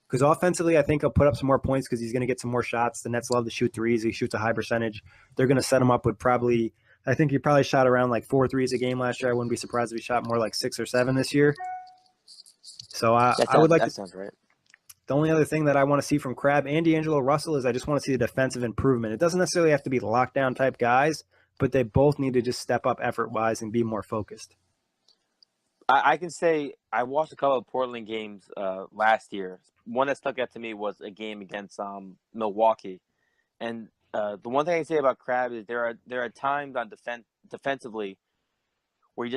Because offensively, I think he'll put up some more points because he's going to get some more shots. The Nets love to shoot threes. He shoots a high percentage. They're going to set him up with I think he probably shot around like 4 threes a game last year. I wouldn't be surprised if he shot more like 6 or 7 this year. So I would like that sounds right. The only other thing that I want to see from Crabbe and D'Angelo Russell is I just want to see the defensive improvement. It doesn't necessarily have to be lockdown type guys, but they both need to just step up effort-wise and be more focused. I can say I watched a couple of Portland games last year. One that stuck out to me was a game against Milwaukee. And the one thing I can say about Crabbe is there are times on defensively where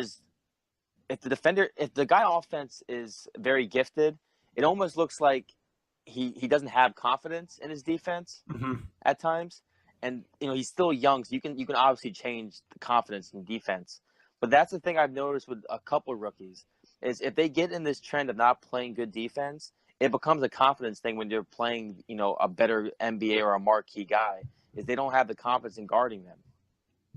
if the guy offense is very gifted, it almost looks like he doesn't have confidence in his defense at times. And he's still young, so you can obviously change the confidence in defense. But that's the thing I've noticed with a couple rookies is if they get in this trend of not playing good defense, it becomes a confidence thing when they're playing, a better NBA or a marquee guy, is they don't have the confidence in guarding them.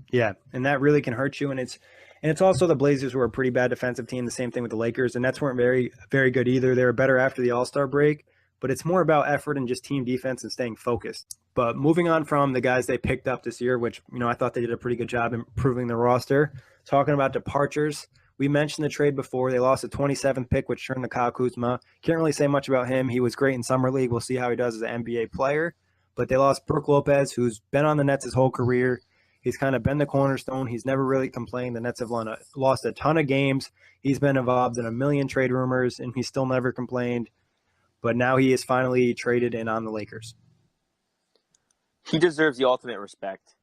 Yeah, and that really can hurt you. And it's also the Blazers who are a pretty bad defensive team. The same thing with the Lakers. The Nets weren't very, very good either. They were better after the All-Star break, but it's more about effort and just team defense and staying focused. But moving on from the guys they picked up this year, which, I thought they did a pretty good job improving the roster, talking about departures, we mentioned the trade before. They lost a 27th pick, which turned to Kyle Kuzma. Can't really say much about him. He was great in Summer League. We'll see how he does as an NBA player. But they lost Brook Lopez, who's been on the Nets his whole career. He's kind of been the cornerstone. He's never really complained. The Nets have lost a ton of games. He's been involved in a million trade rumors, and he's still never complained. But now he is finally traded and on the Lakers. He deserves the ultimate respect.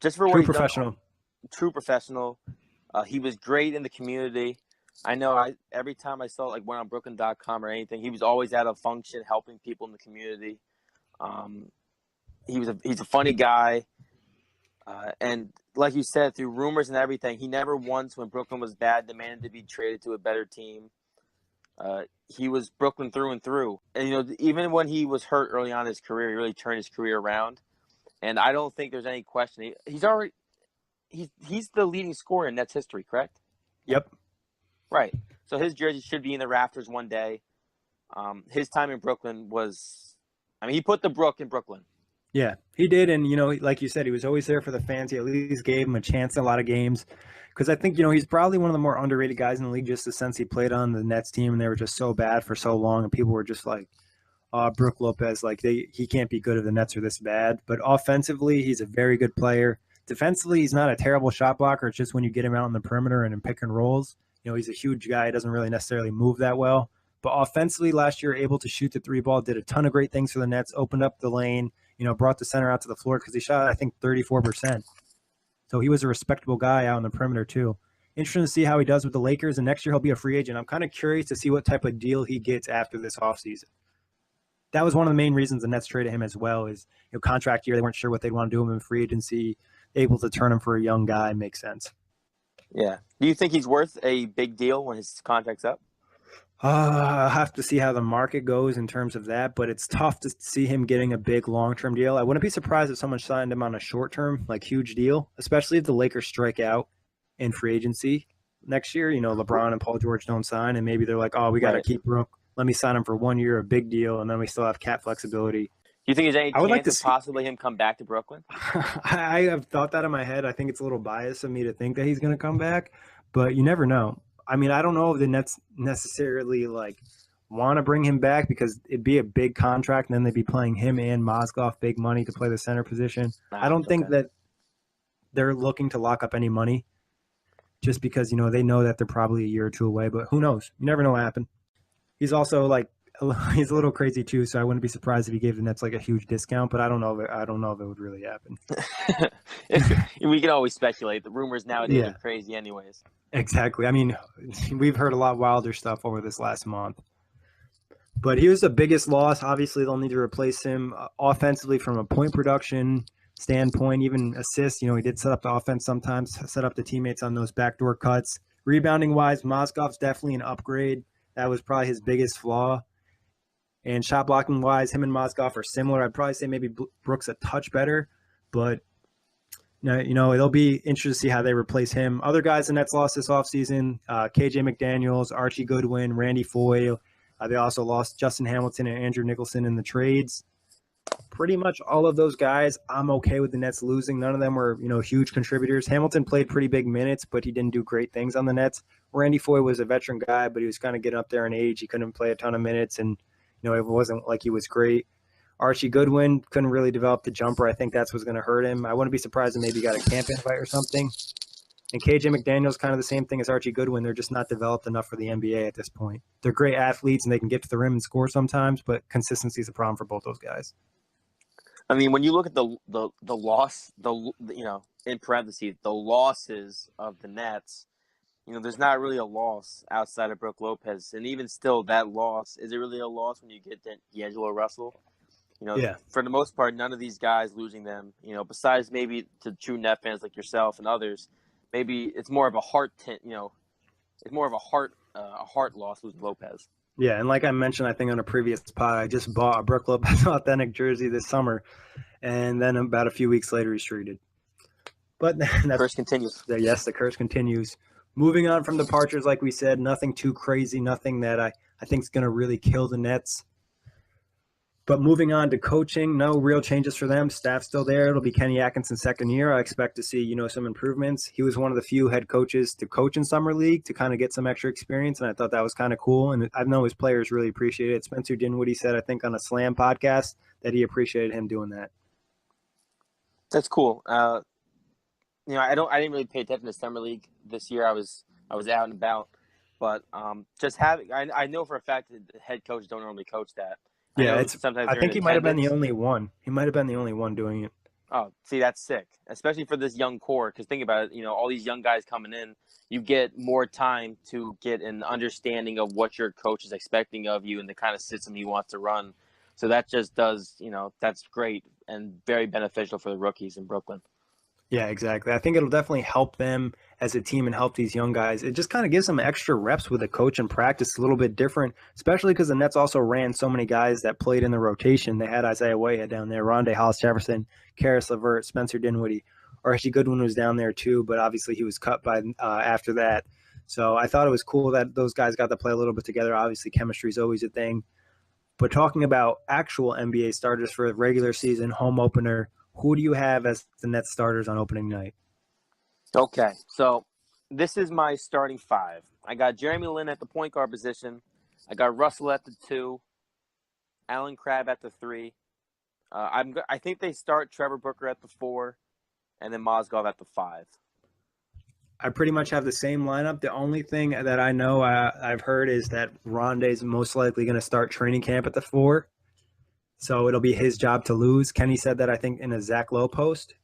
Just for what he's done. True professional. He was great in the community. I know every time I saw went on Brooklyn.com or anything, he was always at a function helping people in the community. He's a funny guy. And like you said, through rumors and everything, he never once, when Brooklyn was bad, demanded to be traded to a better team. He was Brooklyn through and through. And, even when he was hurt early on in his career, he really turned his career around. And I don't think there's any question. He's the leading scorer in Nets history, correct? Yep. Right. So his jersey should be in the rafters one day. His time in Brooklyn he put the Brook in Brooklyn. Yeah, he did. And, like you said, he was always there for the fans. He at least gave him a chance in a lot of games. Because I think, he's probably one of the more underrated guys in the league, just the sense he played on the Nets team, and they were just so bad for so long. And people were just like, Brook Lopez, he can't be good if the Nets are this bad. But offensively, he's a very good player. Defensively, he's not a terrible shot blocker. It's just when you get him out in the perimeter and in pick and rolls, he's a huge guy. He doesn't really necessarily move that well. But offensively, last year, able to shoot the 3-ball, did a ton of great things for the Nets, opened up the lane, brought the center out to the floor because he shot, I think, 34%. So he was a respectable guy out in the perimeter too. Interesting to see how he does with the Lakers, and next year he'll be a free agent. I'm kind of curious to see what type of deal he gets after this offseason. That was one of the main reasons the Nets traded him as well, is contract year. They weren't sure what they'd want to do him in free agency. Able to turn him for a young guy makes sense. Yeah. Do you think he's worth a big deal when his contract's up? I'll have to see how the market goes in terms of that, but it's tough to see him getting a big long-term deal. I wouldn't be surprised if someone signed him on a short-term, huge deal, especially if the Lakers strike out in free agency next year. LeBron and Paul George don't sign, and maybe they're like, we got to keep Brook. Let me sign him for 1 year, a big deal, and then we still have cap flexibility. Do you think there's any chance of possibly him come back to Brooklyn? I have thought that in my head. I think it's a little biased of me to think that he's going to come back, but you never know. I don't know if the Nets necessarily want to bring him back because it'd be a big contract, and then they'd be playing him and Mozgov big money to play the center position. I don't think that they're looking to lock up any money just because, they know that they're probably a year or two away, but who knows? You never know what happened. He's also he's a little crazy too, so I wouldn't be surprised if he gave the Nets like a huge discount. But I don't know. I don't know if it would really happen. We can always speculate. The rumors nowadays Yeah. are crazy, anyways. Exactly. I mean, we've heard a lot wilder stuff over this last month. But he was the biggest loss. Obviously, they'll need to replace him offensively from a point production standpoint, even assists. He did set up the offense sometimes, set up the teammates on those backdoor cuts. Rebounding wise, Mozgov's definitely an upgrade. That was probably his biggest flaw. And shot blocking wise, him and Mozgov are similar. I'd probably say maybe Brooks a touch better, but it'll be interesting to see how they replace him. Other guys the Nets lost this offseason, KJ McDaniels, Archie Goodwin, Randy Foye. They also lost Justin Hamilton and Andrew Nicholson in the trades. Pretty much all of those guys, I'm okay with the Nets losing. None of them were, huge contributors. Hamilton played pretty big minutes, but he didn't do great things on the Nets. Randy Foye was a veteran guy, but he was kind of getting up there in age. He couldn't play a ton of minutes, and it wasn't like he was great. Archie Goodwin couldn't really develop the jumper. I think that's what's going to hurt him. I wouldn't be surprised if maybe he got a camp invite or something. And KJ McDaniel's kind of the same thing as Archie Goodwin. They're just not developed enough for the NBA at this point. They're great athletes and they can get to the rim and score sometimes, but consistency is a problem for both those guys. I mean, when you look at the loss, in parentheses, the losses of the Nets, there's not really a loss outside of Brook Lopez, and even still, that loss is it really a loss when you get D'Angelo Russell? For the most part, none of these guys losing them, besides maybe to true Net fans like yourself and others, maybe it's more of a heart it's more of a heart loss losing Lopez. Yeah, and like I mentioned, I think on a previous pod, I just bought a Brook Lopez authentic jersey this summer, and then about a few weeks later, he's traded. But the curse continues. Yes, the curse continues. Moving on from departures, like we said, nothing too crazy, nothing that I think is going to really kill the Nets. But moving on to coaching, no real changes for them. Staff's still there. It'll be Kenny Atkinson's second year. I expect to see, some improvements. He was one of the few head coaches to coach in Summer League to kind of get some extra experience, and I thought that was kind of cool. And I know his players really appreciate it. Spencer Dinwiddie said, I think, on a Slam podcast that he appreciated him doing that. That's cool. I didn't really pay attention to Summer League this year. I was out and about, but just having I know for a fact that the head coaches don't normally coach that. Yeah, I think he might have been the only one. He might have been the only one doing it. Oh, see, that's sick, especially for this young core. Because think about it, all these young guys coming in, you get more time to get an understanding of what your coach is expecting of you and the kind of system he wants to run. So that just does, that's great and very beneficial for the rookies in Brooklyn. Yeah, exactly. I think it'll definitely help them as a team and help these young guys. It just kind of gives them extra reps with a coach and practice, a little bit different, especially because the Nets also ran so many guys that played in the rotation. They had Isaiah Whitehead down there, Rondae Hollis-Jefferson, Karis LeVert, Spencer Dinwiddie. Archie Goodwin was down there too, but obviously he was cut by after that. So I thought it was cool that those guys got to play a little bit together. Obviously chemistry is always a thing. But talking about actual NBA starters for a regular season home opener, who do you have as the Nets starters on opening night? Okay, so this is my starting five. I got Jeremy Lin at the point guard position. I got Russell at the 2, Allen Crabbe at the 3. I think they start Trevor Booker at the 4, and then Mozgov at the 5. I pretty much have the same lineup. The only thing that I know I've heard is that Rondae's most likely going to start training camp at the 4. So it'll be his job to lose. Kenny said that, I think, in a Zach Lowe post.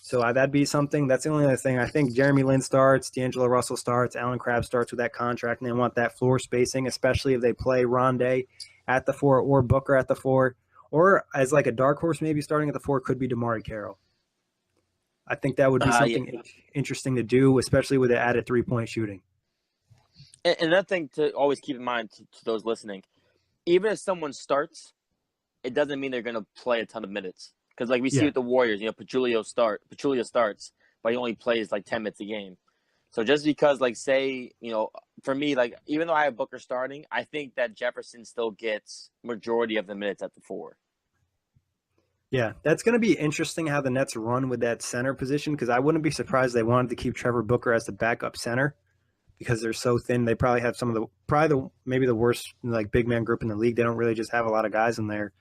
So that'd be something. That's the only other thing. I think Jeremy Lin starts, D'Angelo Russell starts, Allen Crabbe starts with that contract, and they want that floor spacing, especially if they play Rondae at the 4 or Booker at the 4. Or as like a dark horse maybe starting at the 4 could be DeMarre Carroll. I think that would be something interesting to do, especially with the added three-point shooting. And another thing to always keep in mind to those listening, even if someone starts, it doesn't mean they're going to play a ton of minutes. Because like we see with the Warriors, Pachulia starts, but he only plays like 10 minutes a game. So just because, like, say, for me, like, even though I have Booker starting, I think that Jefferson still gets majority of the minutes at the 4. Yeah, that's going to be interesting how the Nets run with that center position, because I wouldn't be surprised they wanted to keep Trevor Booker as the backup center because they're so thin. They probably have maybe the worst like big man group in the league. They don't really just have a lot of guys in there.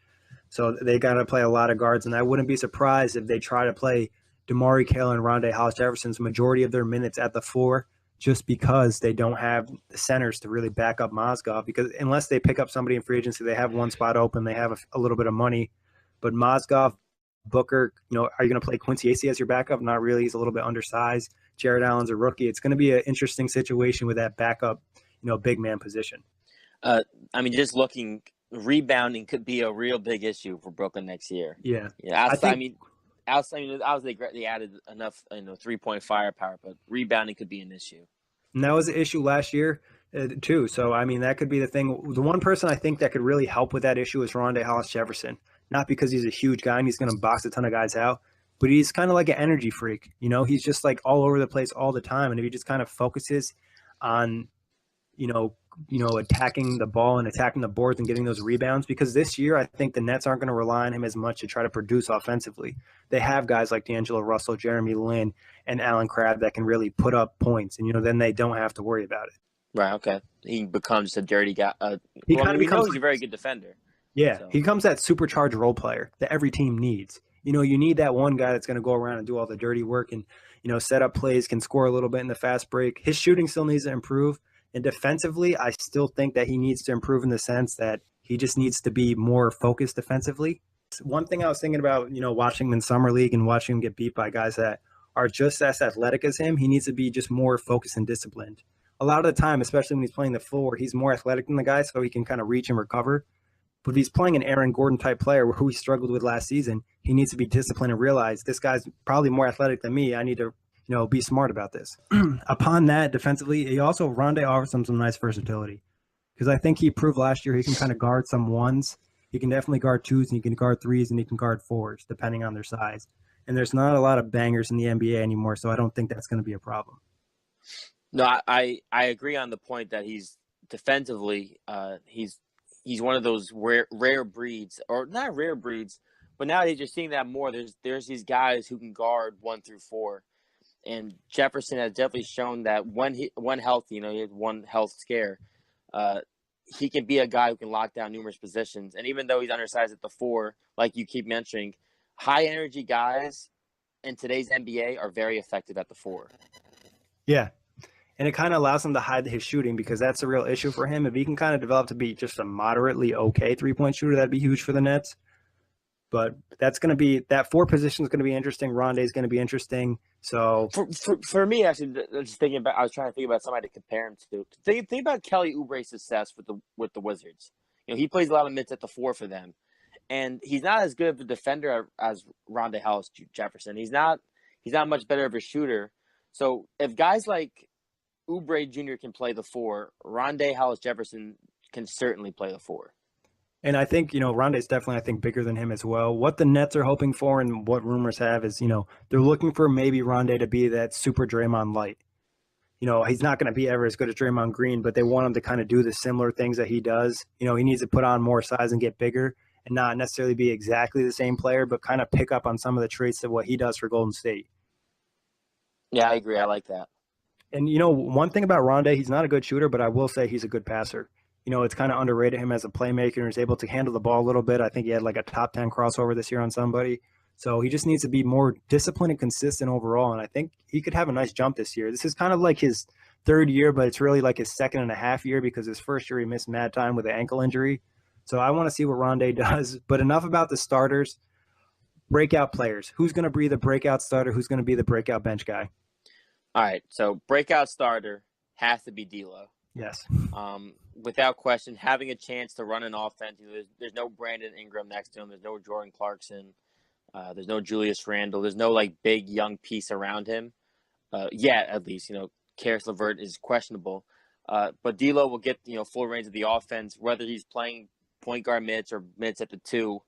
So they got to play a lot of guards, and I wouldn't be surprised if they try to play DeMarre Carroll and Rondae Hollis-Jefferson's majority of their minutes at the 4. just because they don't have the centers to really back up Mozgov. Because unless they pick up somebody in free agency, they have one spot open, they have a little bit of money. But Mozgov, Booker, are you going to play Quincy Acey as your backup? Not really. He's a little bit undersized. Jared Allen's a rookie. It's going to be an interesting situation with that backup, big man position. Just looking, rebounding could be a real big issue for Brooklyn next year. Yeah. They added enough, 3-point firepower, but rebounding could be an issue. And that was an issue last year too. So, that could be the thing. The one person I think that could really help with that issue is Rondae Hollis-Jefferson. Not because he's a huge guy and he's going to box a ton of guys out, but he's kind of like an energy freak. He's just like all over the place all the time. And if he just kind of focuses on, attacking the ball and attacking the boards and getting those rebounds, because this year I think the Nets aren't going to rely on him as much to try to produce offensively. They have guys like D'Angelo Russell, Jeremy Lin, and Alan Crabbe that can really put up points, and then they don't have to worry about it. Right. Okay. He becomes a dirty guy. He becomes he's a very good defender. Yeah, so. He becomes that supercharged role player that every team needs. You need that one guy that's going to go around and do all the dirty work and set up plays, can score a little bit in the fast break. His shooting still needs to improve. And defensively, I still think that he needs to improve in the sense that he just needs to be more focused defensively. One thing I was thinking about, watching him in Summer League and watching him get beat by guys that are just as athletic as him, he needs to be just more focused and disciplined. A lot of the time, especially when he's playing the floor, he's more athletic than the guy, so he can kind of reach and recover. But if he's playing an Aaron Gordon-type player who he struggled with last season, he needs to be disciplined and realize this guy's probably more athletic than me. I need to be smart about this. Upon that, defensively, Rondae offers some nice versatility, because I think he proved last year he can kind of guard some ones. He can definitely guard twos, and he can guard threes, and he can guard fours, depending on their size. And there's not a lot of bangers in the NBA anymore, so I don't think that's going to be a problem. No, I agree on the point that he's defensively, he's one of those rare breeds, or not rare breeds, but nowadays you're seeing that more. There's these guys who can guard 1 through 4. And Jefferson has definitely shown that when healthy, he had one health scare, he can be a guy who can lock down numerous positions. And even though he's undersized at the 4, like you keep mentioning, high energy guys in today's NBA are very effective at the 4. Yeah. And it kind of allows him to hide his shooting, because that's a real issue for him. If he can kind of develop to be just a moderately okay 3-point shooter, that'd be huge for the Nets. But that's going to be – that 4 position is going to be interesting. Rondae's going to be interesting. So for me, actually, just thinking about – I was trying to think about somebody to compare him to. Think about Kelly Oubre's success with the Wizards. He plays a lot of minutes at the 4 for them. And he's not as good of a defender as Rondae Hollis-Jefferson. He's not much better of a shooter. So if guys like Oubre Jr. can play the 4, Rondae Hollis-Jefferson can certainly play the 4. And I think, Rondae's definitely, I think, bigger than him as well. What the Nets are hoping for and what rumors have is, they're looking for maybe Rondae to be that super Draymond light. He's not going to be ever as good as Draymond Green, but they want him to kind of do the similar things that he does. He needs to put on more size and get bigger and not necessarily be exactly the same player, but kind of pick up on some of the traits of what he does for Golden State. Yeah, I agree. I like that. And, one thing about Rondae, he's not a good shooter, but I will say he's a good passer. It's kind of underrated him as a playmaker, and he's able to handle the ball a little bit. I think he had like a top 10 crossover this year on somebody. So he just needs to be more disciplined and consistent overall. And I think he could have a nice jump this year. This is kind of like his 3rd year, but it's really like his 2.5 year, because his 1st year he missed mad time with an ankle injury. So I want to see what Rondae does. But enough about the starters. Breakout players. Who's going to be the breakout starter? Who's going to be the breakout bench guy? All right. So breakout starter has to be D'Lo. Yes. Without question, having a chance to run an offense. There's no Brandon Ingram next to him. There's no Jordan Clarkson. There's no Julius Randle. There's no big young piece around him. Yet, at least, Karis LeVert is questionable. But D'Lo will get full range of the offense, whether he's playing point guard minutes or minutes at the 2.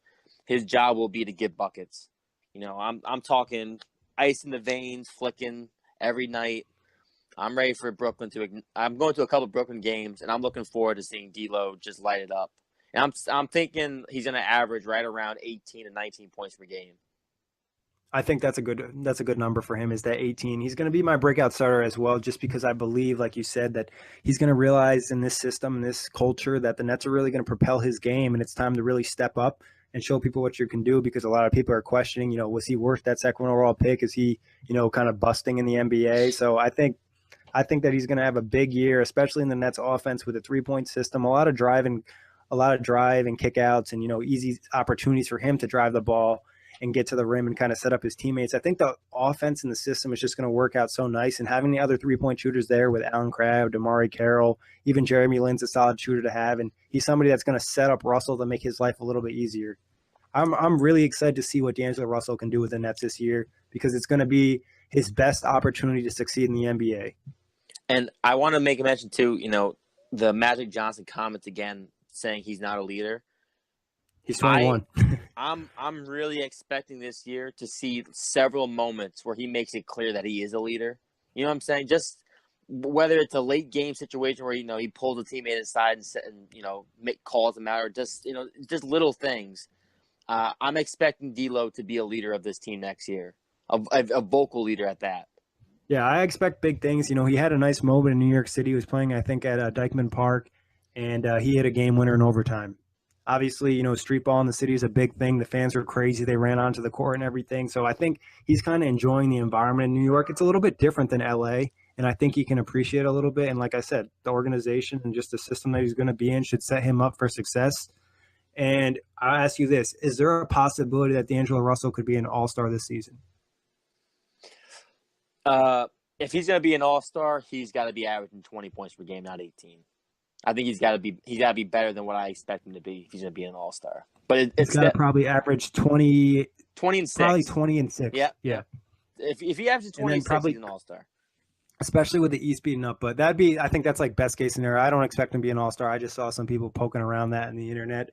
His job will be to get buckets. I'm talking ice in the veins, flicking every night. I'm ready for Brooklyn I'm going to a couple of Brooklyn games, and I'm looking forward to seeing D'Lo just light it up. And I'm thinking he's going to average right around 18 to 19 points per game. I think that's a good number for him, is that 18. He's going to be my breakout starter as well, just because I believe, like you said, that he's going to realize in this system, in this culture, that the Nets are really going to propel his game, and it's time to really step up and show people what you can do, because a lot of people are questioning, was he worth that 2nd overall pick? Is he, kind of busting in the NBA? So I think I think that he's going to have a big year, especially in the Nets offense with a 3-point system, a lot of drive and kickouts and, easy opportunities for him to drive the ball and get to the rim and kind of set up his teammates. I think the offense in the system is just going to work out so nice, and having the other 3-point shooters there with Alan Crabbe, DeMarre Carroll, even Jeremy Lin's a solid shooter to have, and he's somebody that's going to set up Russell to make his life a little bit easier. I'm really excited to see what D'Angelo Russell can do with the Nets this year, because it's going to be his best opportunity to succeed in the NBA. And I want to make a mention too, the Magic Johnson comments again saying he's not a leader. He's 21. I'm really expecting this year to see several moments where he makes it clear that he is a leader. You know what I'm saying? Just whether it's a late game situation where he pulls a teammate aside and calls him out, or just little things. I'm expecting D'Lo to be a leader of this team next year, a vocal leader at that. Yeah, I expect big things. He had a nice moment in New York City. He was playing, I think, at Dykeman Park, and he hit a game winner in overtime. Obviously, street ball in the city is a big thing. The fans were crazy. They ran onto the court and everything. So I think he's kind of enjoying the environment in New York. It's a little bit different than LA, and I think he can appreciate it a little bit. And like I said, the organization and just the system that he's going to be in should set him up for success. And I'll ask you this. Is there a possibility that D'Angelo Russell could be an all-star this season? If he's going to be an all-star, he's got to be averaging 20 points per game, not 18. I think he's got to be better than what I expect him to be if he's going to be an all-star. But he's got to probably average 20 and 6. Probably 20 and 6. Yeah. If he averages 20 and 6, he's an all-star. Especially with the East beating up. But I think that's like best case scenario. I don't expect him to be an all-star. I just saw some people poking around that in the internet,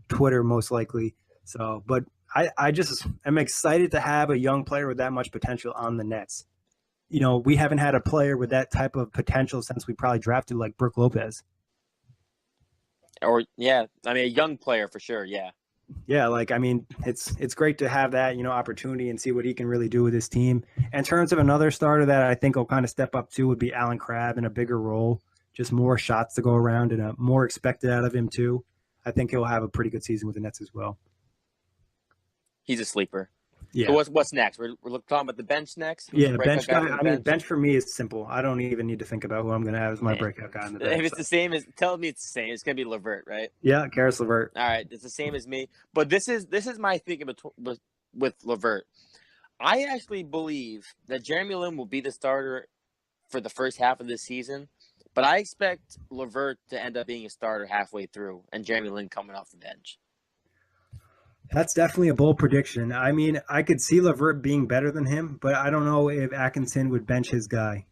Twitter most likely. So, but I just am excited to have a young player with that much potential on the Nets. We haven't had a player with that type of potential since we probably drafted like Brook Lopez. Or a young player for sure. Yeah. Yeah, it's great to have that, opportunity and see what he can really do with his team. In terms of another starter that I think will kind of step up too would be Alan Crabbe in a bigger role, just more shots to go around and more expected out of him too. I think he'll have a pretty good season with the Nets as well. He's a sleeper. Yeah. So what's next? We're talking about the bench next? Yeah, bench guy. Bench for me is simple. I don't even need to think about who I'm going to have as my breakout guy in the bench. If it's the same as, tell me it's the same. It's going to be LeVert, right? Yeah, Karis LeVert. All right, it's the same as me. But this is my thinking with LeVert. I actually believe that Jeremy Lin will be the starter for the first half of this season, but I expect LeVert to end up being a starter halfway through, and Jeremy Lin coming off the bench. That's definitely a bold prediction. I could see LeVert being better than him, but I don't know if Atkinson would bench his guy.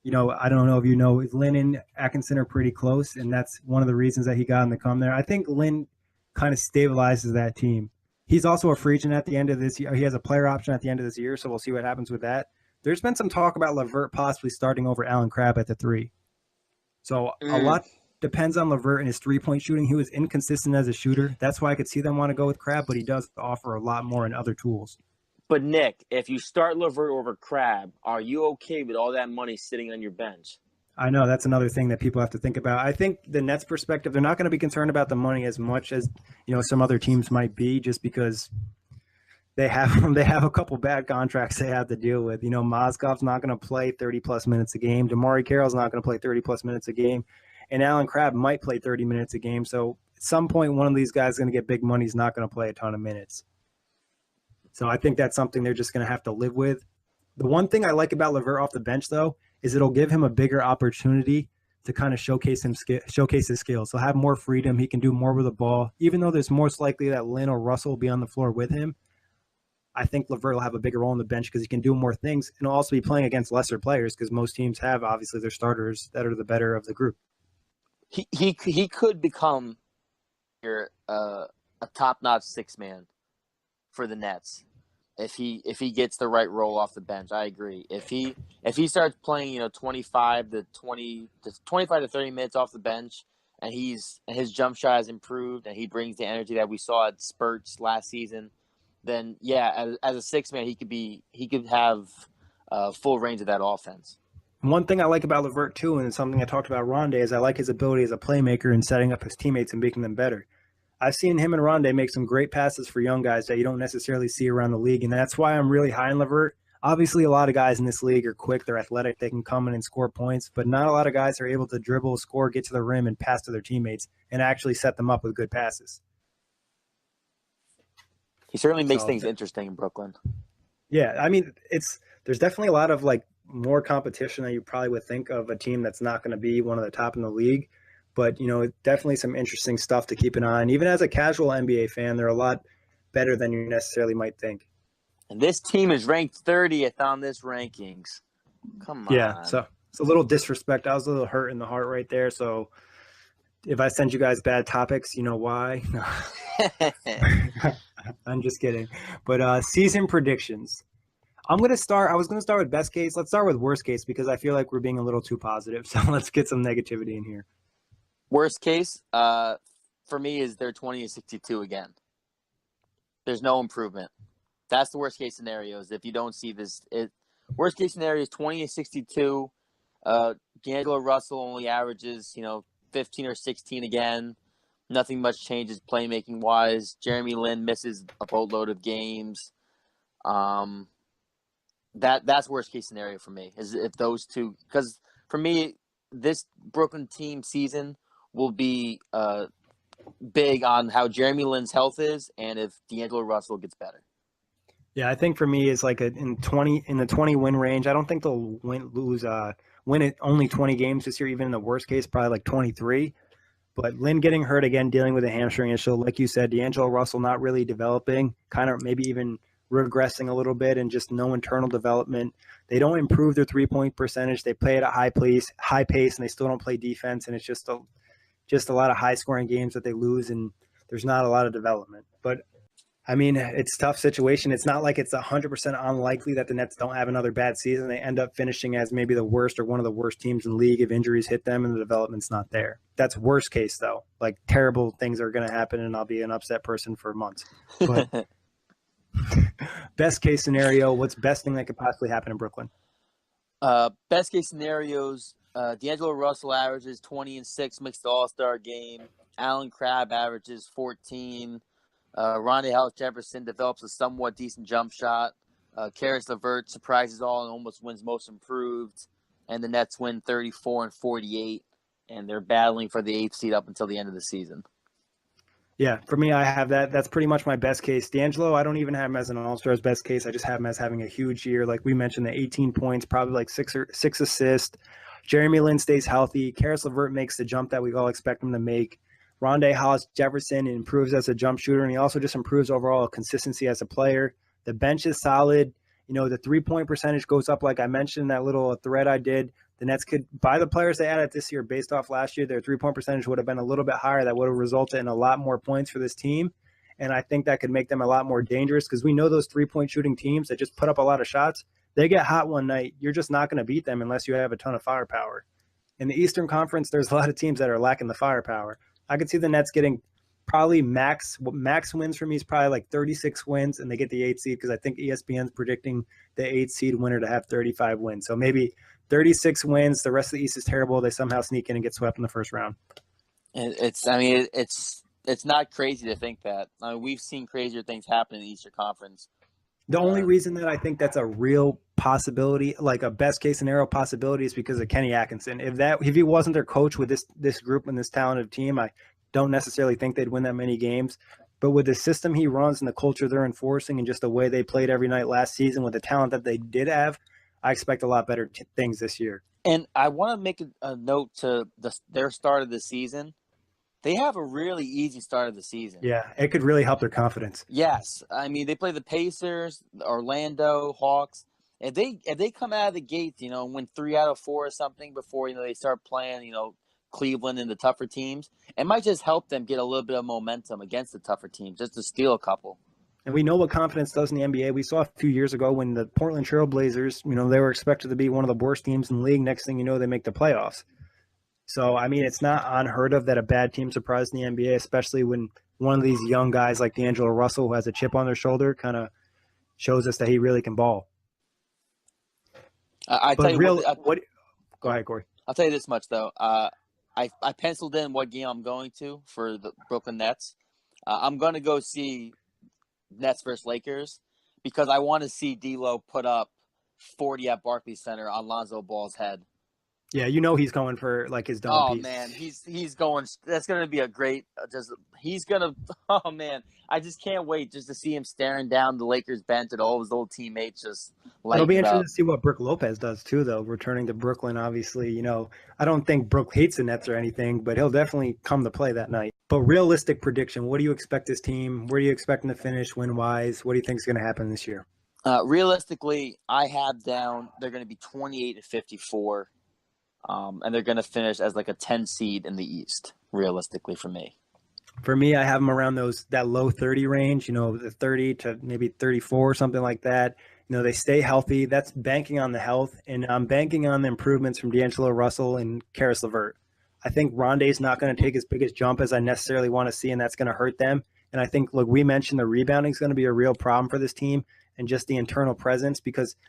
I don't know if Lin and Atkinson are pretty close, and that's one of the reasons that he got him to come there. I think Lin kind of stabilizes that team. He's also a free agent at the end of this year. He has a player option at the end of this year, so we'll see what happens with that. There's been some talk about LeVert possibly starting over Alan Crabbe at the 3. So a lot depends on LeVert and his 3-point shooting. He was inconsistent as a shooter. That's why I could see them want to go with Crabbe, but he does offer a lot more in other tools. But Nick, if you start LeVert over Crabbe, are you okay with all that money sitting on your bench? I know that's another thing that people have to think about. I think the Nets' perspective, they're not going to be concerned about the money as much as some other teams might be, just because they have a couple bad contracts they have to deal with. Mozgov's not going to play 30-plus minutes a game. DeMarre Carroll's not going to play 30-plus minutes a game. And Alan Crabbe might play 30 minutes a game. So at some point, one of these guys is going to get big money. He's not going to play a ton of minutes. So I think that's something they're just going to have to live with. The one thing I like about LeVert off the bench, though, is it'll give him a bigger opportunity to kind of showcase his skills. He'll have more freedom. He can do more with the ball. Even though there's most likely that Lin or Russell will be on the floor with him, I think LeVert will have a bigger role on the bench because he can do more things and also be playing against lesser players because most teams have, obviously, their starters that are the better of the group. He could become a top-notch 6-man for the Nets if he gets the right role off the bench. I agree. If he starts playing 25 to 30 minutes off the bench and his jump shot has improved and he brings the energy that we saw at spurts last season, then as a 6-man he could have full range of that offense. One thing I like about LeVert, too, and it's something I talked about Rondé, is I like his ability as a playmaker and setting up his teammates and making them better. I've seen him and Rondé make some great passes for young guys that you don't necessarily see around the league, and that's why I'm really high on LeVert. Obviously, a lot of guys in this league are quick. They're athletic. They can come in and score points, but not a lot of guys are able to dribble, score, get to the rim, and pass to their teammates and actually set them up with good passes. He certainly makes So, things interesting in Brooklyn. yeah, I mean, there's definitely a lot of like more competition than you probably would think of a team that's not going to be one of the top in the league. But, definitely some interesting stuff to keep an eye on. Even as a casual NBA fan, they're a lot better than you necessarily might think. And this team is ranked 30th on this rankings. Come on. Yeah, so it's a little disrespect. I was a little hurt in the heart right there. So if I send you guys bad topics, you know why. I'm just kidding. But season predictions. I was going to start with best case. Let's start with worst case because I feel like we're being a little too positive. So let's get some negativity in here. Worst case, for me, is they're 20-62 again. There's no improvement. That's the worst case scenario. Is if you don't see this, worst case scenario is 20-62. D'Angelo Russell only averages 15 or 16 again. Nothing much changes playmaking wise. Jeremy Lin misses a boatload of games. That's worst case scenario for me. Is if those two, because for me, this Brooklyn team season will be big on how Jeremy Lin's health is and if D'Angelo Russell gets better. Yeah, I think for me it's like in the 20 win range. I don't think they'll win it only 20 games this year. Even in the worst case, probably like 23. But Lynn getting hurt again, dealing with a hamstring issue, like you said, D'Angelo Russell not really developing, kind of maybe even regressing a little bit, and just no internal development. They don't improve their 3-point percentage. They play at a high pace, and they still don't play defense, and it's just a lot of high scoring games that they lose, and there's not a lot of development. But I mean, it's a tough situation. It's not like it's 100% unlikely that the Nets don't have another bad season. They end up finishing as maybe the worst or one of the worst teams in the league if injuries hit them and the development's not there. That's worst case, though. Like, terrible things are going to happen, and I'll be an upset person for months. But best case scenario, what's best thing that could possibly happen in Brooklyn? Best case scenarios, D'Angelo Russell averages 20 and 6, makes the All-Star game. Alan Crabbe averages 14. Rondae Hollis-Jefferson develops a somewhat decent jump shot. Karis LeVert surprises all and almost wins most improved. And the Nets win 34 and 48, and they're battling for the 8th seed up until the end of the season. Yeah, for me, I have that. That's pretty much my best case. D'Angelo, I don't even have him as an all-star's best case. I just have him as having a huge year. Like we mentioned, the 18 points, probably like six assists. Jeremy Lin stays healthy. Karis LeVert makes the jump that we all expect him to make. Rondae Hollis-Jefferson improves as a jump shooter, and he also just improves overall consistency as a player. The bench is solid. The 3-point percentage goes up, like I mentioned, that little thread I did. The Nets could, by the players they added this year based off last year, their 3-point percentage would have been a little bit higher. That would have resulted in a lot more points for this team. And I think that could make them a lot more dangerous because we know those 3-point shooting teams that just put up a lot of shots, they get hot one night. You're just not going to beat them unless you have a ton of firepower. In the Eastern Conference, there's a lot of teams that are lacking the firepower. I could see the Nets getting probably max wins for me is probably like 36 wins, and they get the 8th seed because I think ESPN's predicting the 8th seed winner to have 35 wins. So maybe 36 wins. The rest of the East is terrible. They somehow sneak in and get swept in the first round. It's not crazy to think that. I mean, we've seen crazier things happen in the Eastern Conference. The only reason that I think that's a real possibility, like a best case scenario possibility, is because of Kenny Atkinson. If he wasn't their coach with this group and this talented team, I don't necessarily think they'd win that many games. But with the system he runs and the culture they're enforcing and just the way they played every night last season with the talent that they did have, I expect a lot better things this year. And I want to make a note to their start of the season. They have a really easy start of the season. Yeah, it could really help their confidence. Yes. I mean, they play the Pacers, Orlando, Hawks. If they come out of the gate, and win 3 out of 4 or something before, they start playing, Cleveland and the tougher teams, it might just help them get a little bit of momentum against the tougher teams, just to steal a couple. And we know what confidence does in the NBA. We saw a few years ago when the Portland Trail Blazers, they were expected to be one of the worst teams in the league. Next thing you know, they make the playoffs. So, I mean, it's not unheard of that a bad team surprised in the NBA, especially when one of these young guys like D'Angelo Russell, who has a chip on their shoulder, kind of shows us that he really can ball. Go ahead, Kory. I'll tell you this much, though. I penciled in what game I'm going to for the Brooklyn Nets. I'm going to go see Nets versus Lakers because I want to see D'Lo put up 40 at Barclays Center on Lonzo Ball's head. Yeah, you know he's going for like his dome piece. Oh man, he's going. That's gonna be a great. He's gonna. Oh man, I just can't wait just to see him staring down the Lakers bench and all his old teammates just like. It'll be interesting to see what Brook Lopez does too, though. Returning to Brooklyn, obviously, I don't think Brook hates the Nets or anything, but he'll definitely come to play that night. But realistic prediction: what do you expect this team? Where do you expect them to finish win-wise? What do you think is going to happen this year? Realistically, I have down they're going to be 28-54. And they're going to finish as like a 10 seed in the East, realistically, for me. For me, I have them around that low 30 range, the 30 to maybe 34 or something like that. They stay healthy. That's banking on the health, and I'm banking on the improvements from D'Angelo Russell and Karis LeVert. I think Rondé's not going to take as big a jump as I necessarily want to see, and that's going to hurt them. And I think, look, we mentioned the rebounding is going to be a real problem for this team and just the internal presence because –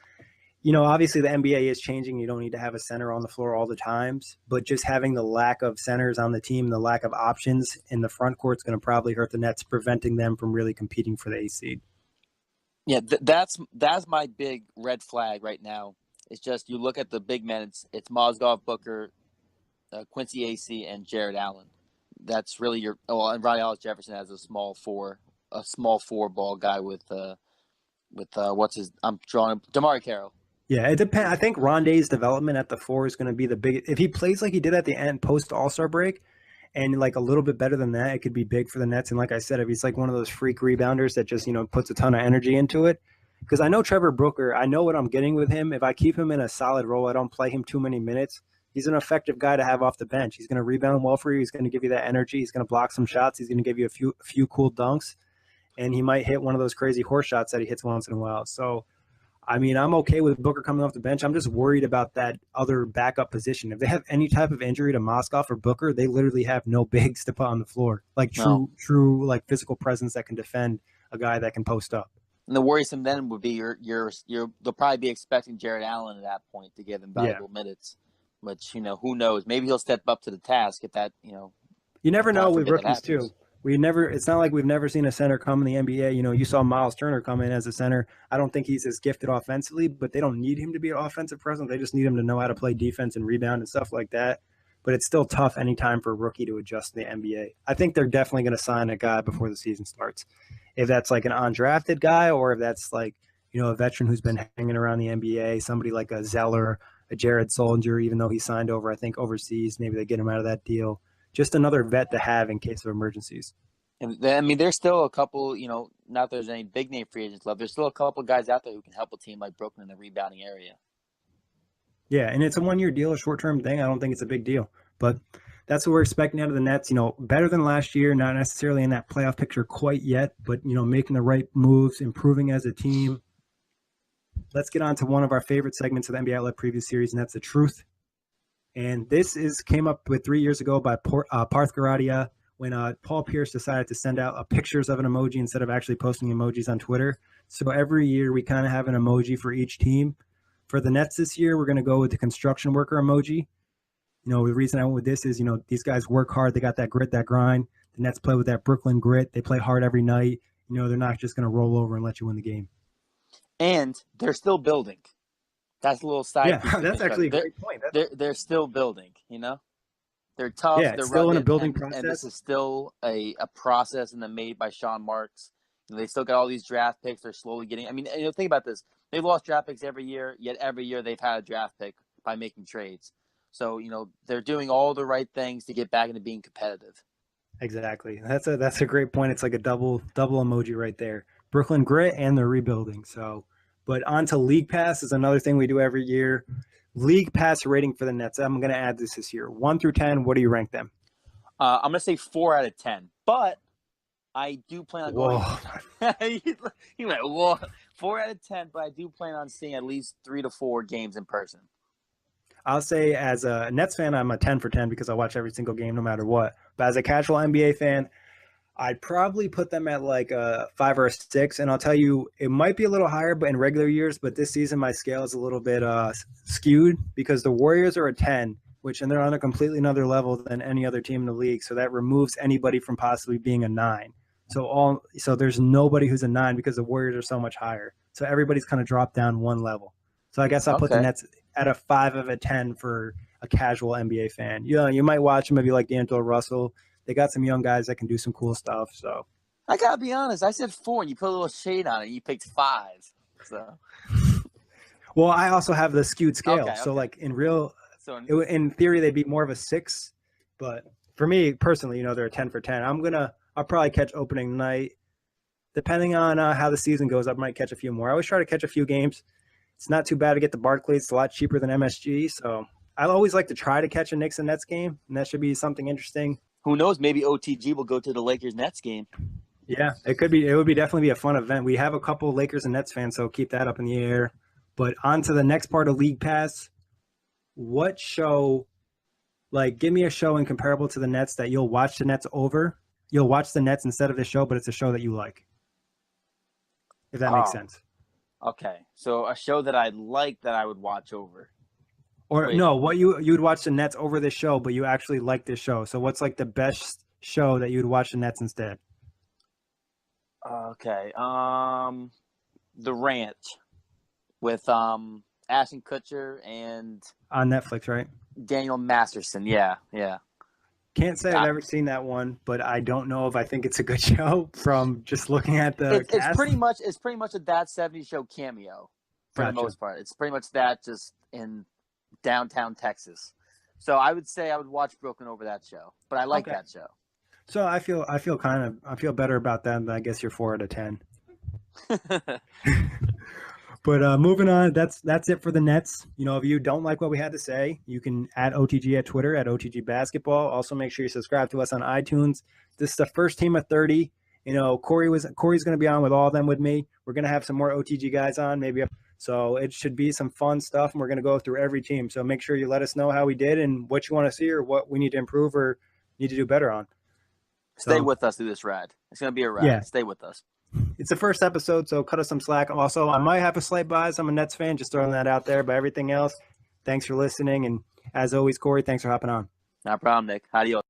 obviously the NBA is changing. You don't need to have a center on the floor all the times, but just having the lack of centers on the team, the lack of options in the front court is going to probably hurt the Nets, preventing them from really competing for the A seed. Yeah, that's my big red flag right now. It's just you look at the big men. It's Mozgov, Booker, Quincy AC, and Jared Allen. That's really and Ronnie Ellis Jefferson has a small four ball guy with DeMarre Carroll. Yeah, it depends. I think Rondé's development at the 4 is going to be the big. If he plays like he did at the end post All-Star break, and like a little bit better than that, it could be big for the Nets. And like I said, if he's like one of those freak rebounders that just puts a ton of energy into it, because I know Trevor Booker, I know what I'm getting with him. If I keep him in a solid role, I don't play him too many minutes. He's an effective guy to have off the bench. He's going to rebound well for you. He's going to give you that energy. He's going to block some shots. He's going to give you a few cool dunks, and he might hit one of those crazy horse shots that he hits once in a while. So. I mean, I'm okay with Booker coming off the bench. I'm just worried about that other backup position. If they have any type of injury to Mozgov or Booker, they literally have no bigs to put on the floor, like true like physical presence that can defend a guy that can post up. And the worrisome then would be they'll probably be expecting Jared Allen at that point to give him valuable minutes, which who knows? Maybe he'll step up to the task if that You never know with rookies too. It's not like we've never seen a center come in the NBA. You saw Miles Turner come in as a center. I don't think he's as gifted offensively, but they don't need him to be an offensive presence. They just need him to know how to play defense and rebound and stuff like that. But it's still tough anytime for a rookie to adjust to the NBA. I think they're definitely going to sign a guy before the season starts. If that's like an undrafted guy or if that's like, a veteran who's been hanging around the NBA, somebody like a Zeller, a Jared Solinger, even though he signed over, I think, overseas, maybe they get him out of that deal. Just another vet to have in case of emergencies. And there's still a couple, not that there's any big name free agents left. There's still a couple guys out there who can help a team like Brooklyn in the rebounding area. Yeah, and it's a one-year deal, a short-term thing. I don't think it's a big deal. But that's what we're expecting out of the Nets. Better than last year, not necessarily in that playoff picture quite yet, but, making the right moves, improving as a team. Let's get on to one of our favorite segments of the NBA Outlet Preview Series, and that's The Truth. And this came up with 3 years ago by Parth Garadia when Paul Pierce decided to send out pictures of an emoji instead of actually posting emojis on Twitter. So every year we kind of have an emoji for each team. For the Nets this year, we're going to go with the construction worker emoji. The reason I went with this is, these guys work hard. They got that grit, that grind. The Nets play with that Brooklyn grit. They play hard every night. They're not just going to roll over and let you win the game. And they're still building. That's a little side. Yeah, that's actually a great point. They're still building, They're tough. Yeah, they're still rugged, in a building process. process. And this is still a process and then made by Sean Marks. They still got all these draft picks. They're slowly getting – think about this. They've lost draft picks every year, yet every year they've had a draft pick by making trades. So, they're doing all the right things to get back into being competitive. Exactly. That's a great point. It's like a double emoji right there. Brooklyn grit and they're rebuilding. So, but on to League Pass is another thing we do every year. League Pass rating for the Nets. I'm going to add this year. 1 through 10, what do you rank them? I'm going to say 4 out of 10. But I do plan on going. He went, whoa. 4 out of 10, but I do plan on seeing at least 3 to 4 games in person. I'll say as a Nets fan, I'm a 10 for 10 because I watch every single game no matter what. But as a casual NBA fan, I'd probably put them at like a 5 or a 6. And I'll tell you, it might be a little higher but in regular years, but this season my scale is a little bit skewed because the Warriors are a 10, and they're on a completely another level than any other team in the league. So that removes anybody from possibly being a 9. So there's nobody who's a 9 because the Warriors are so much higher. So everybody's kind of dropped down one level. So I guess I'll put the Okay. Nets at a 5 of a 10 for a casual NBA fan. You might watch them if you like D'Angelo Russell. They got some young guys that can do some cool stuff. So I gotta be honest. I said 4, and you put a little shade on it. You picked 5. So well, I also have the skewed scale. Okay, So okay. like So in theory, they'd be more of a 6. But for me personally, they're a 10 for 10. I'll probably catch opening night. Depending on how the season goes, I might catch a few more. I always try to catch a few games. It's not too bad to get the Barclays. It's a lot cheaper than MSG. So I always like to try to catch a Knicks and Nets game, and that should be something interesting. who knows? Maybe OTG will go to the Lakers Nets game. Yeah, it could be. It would be definitely be a fun event. We have a couple Lakers and Nets fans, so keep that up in the air. But on to the next part of League Pass. What show, like, give me a show incomparable to the Nets that you'll watch the Nets over. You'll watch the Nets instead of the show, but it's a show that you like. If that makes sense. Okay, so a show that I like that I would watch over. Or Wait. no, what you'd watch the Nets over this show, but you actually like this show. So what's like the best show that you'd watch the Nets instead? Okay, The Ranch with Ashton Kutcher and On Netflix, right? Daniel Masterson. Yeah. Can't say I've ever seen that one, but I don't know if I think it's a good show from just looking at the cast. It's pretty much a That 70s Show cameo for the most part. It's pretty much that just in downtown Texas. So I would say I would watch Brooklyn over that show, but I like that show. So I feel better about that than I guess you're 4 out of 10. But moving on, that's it for the Nets. If you don't like what we had to say, you can add OTG at Twitter at OTG Basketball. Also, make sure you subscribe to us on iTunes. This is the first team of 30. Kory's going to be on with all of them with me. We're going to have some more OTG guys on, maybe. So it should be some fun stuff, and we're going to go through every team. So make sure you let us know how we did and what you want to see or what we need to improve or need to do better on. Stay with us through this ride. It's going to be a ride. Yeah. Stay with us. It's the first episode, so cut us some slack. Also, I might have a slight bias. I'm a Nets fan, just throwing that out there. But everything else, thanks for listening. And as always, Kory, thanks for hopping on. No problem, Nick. Adios.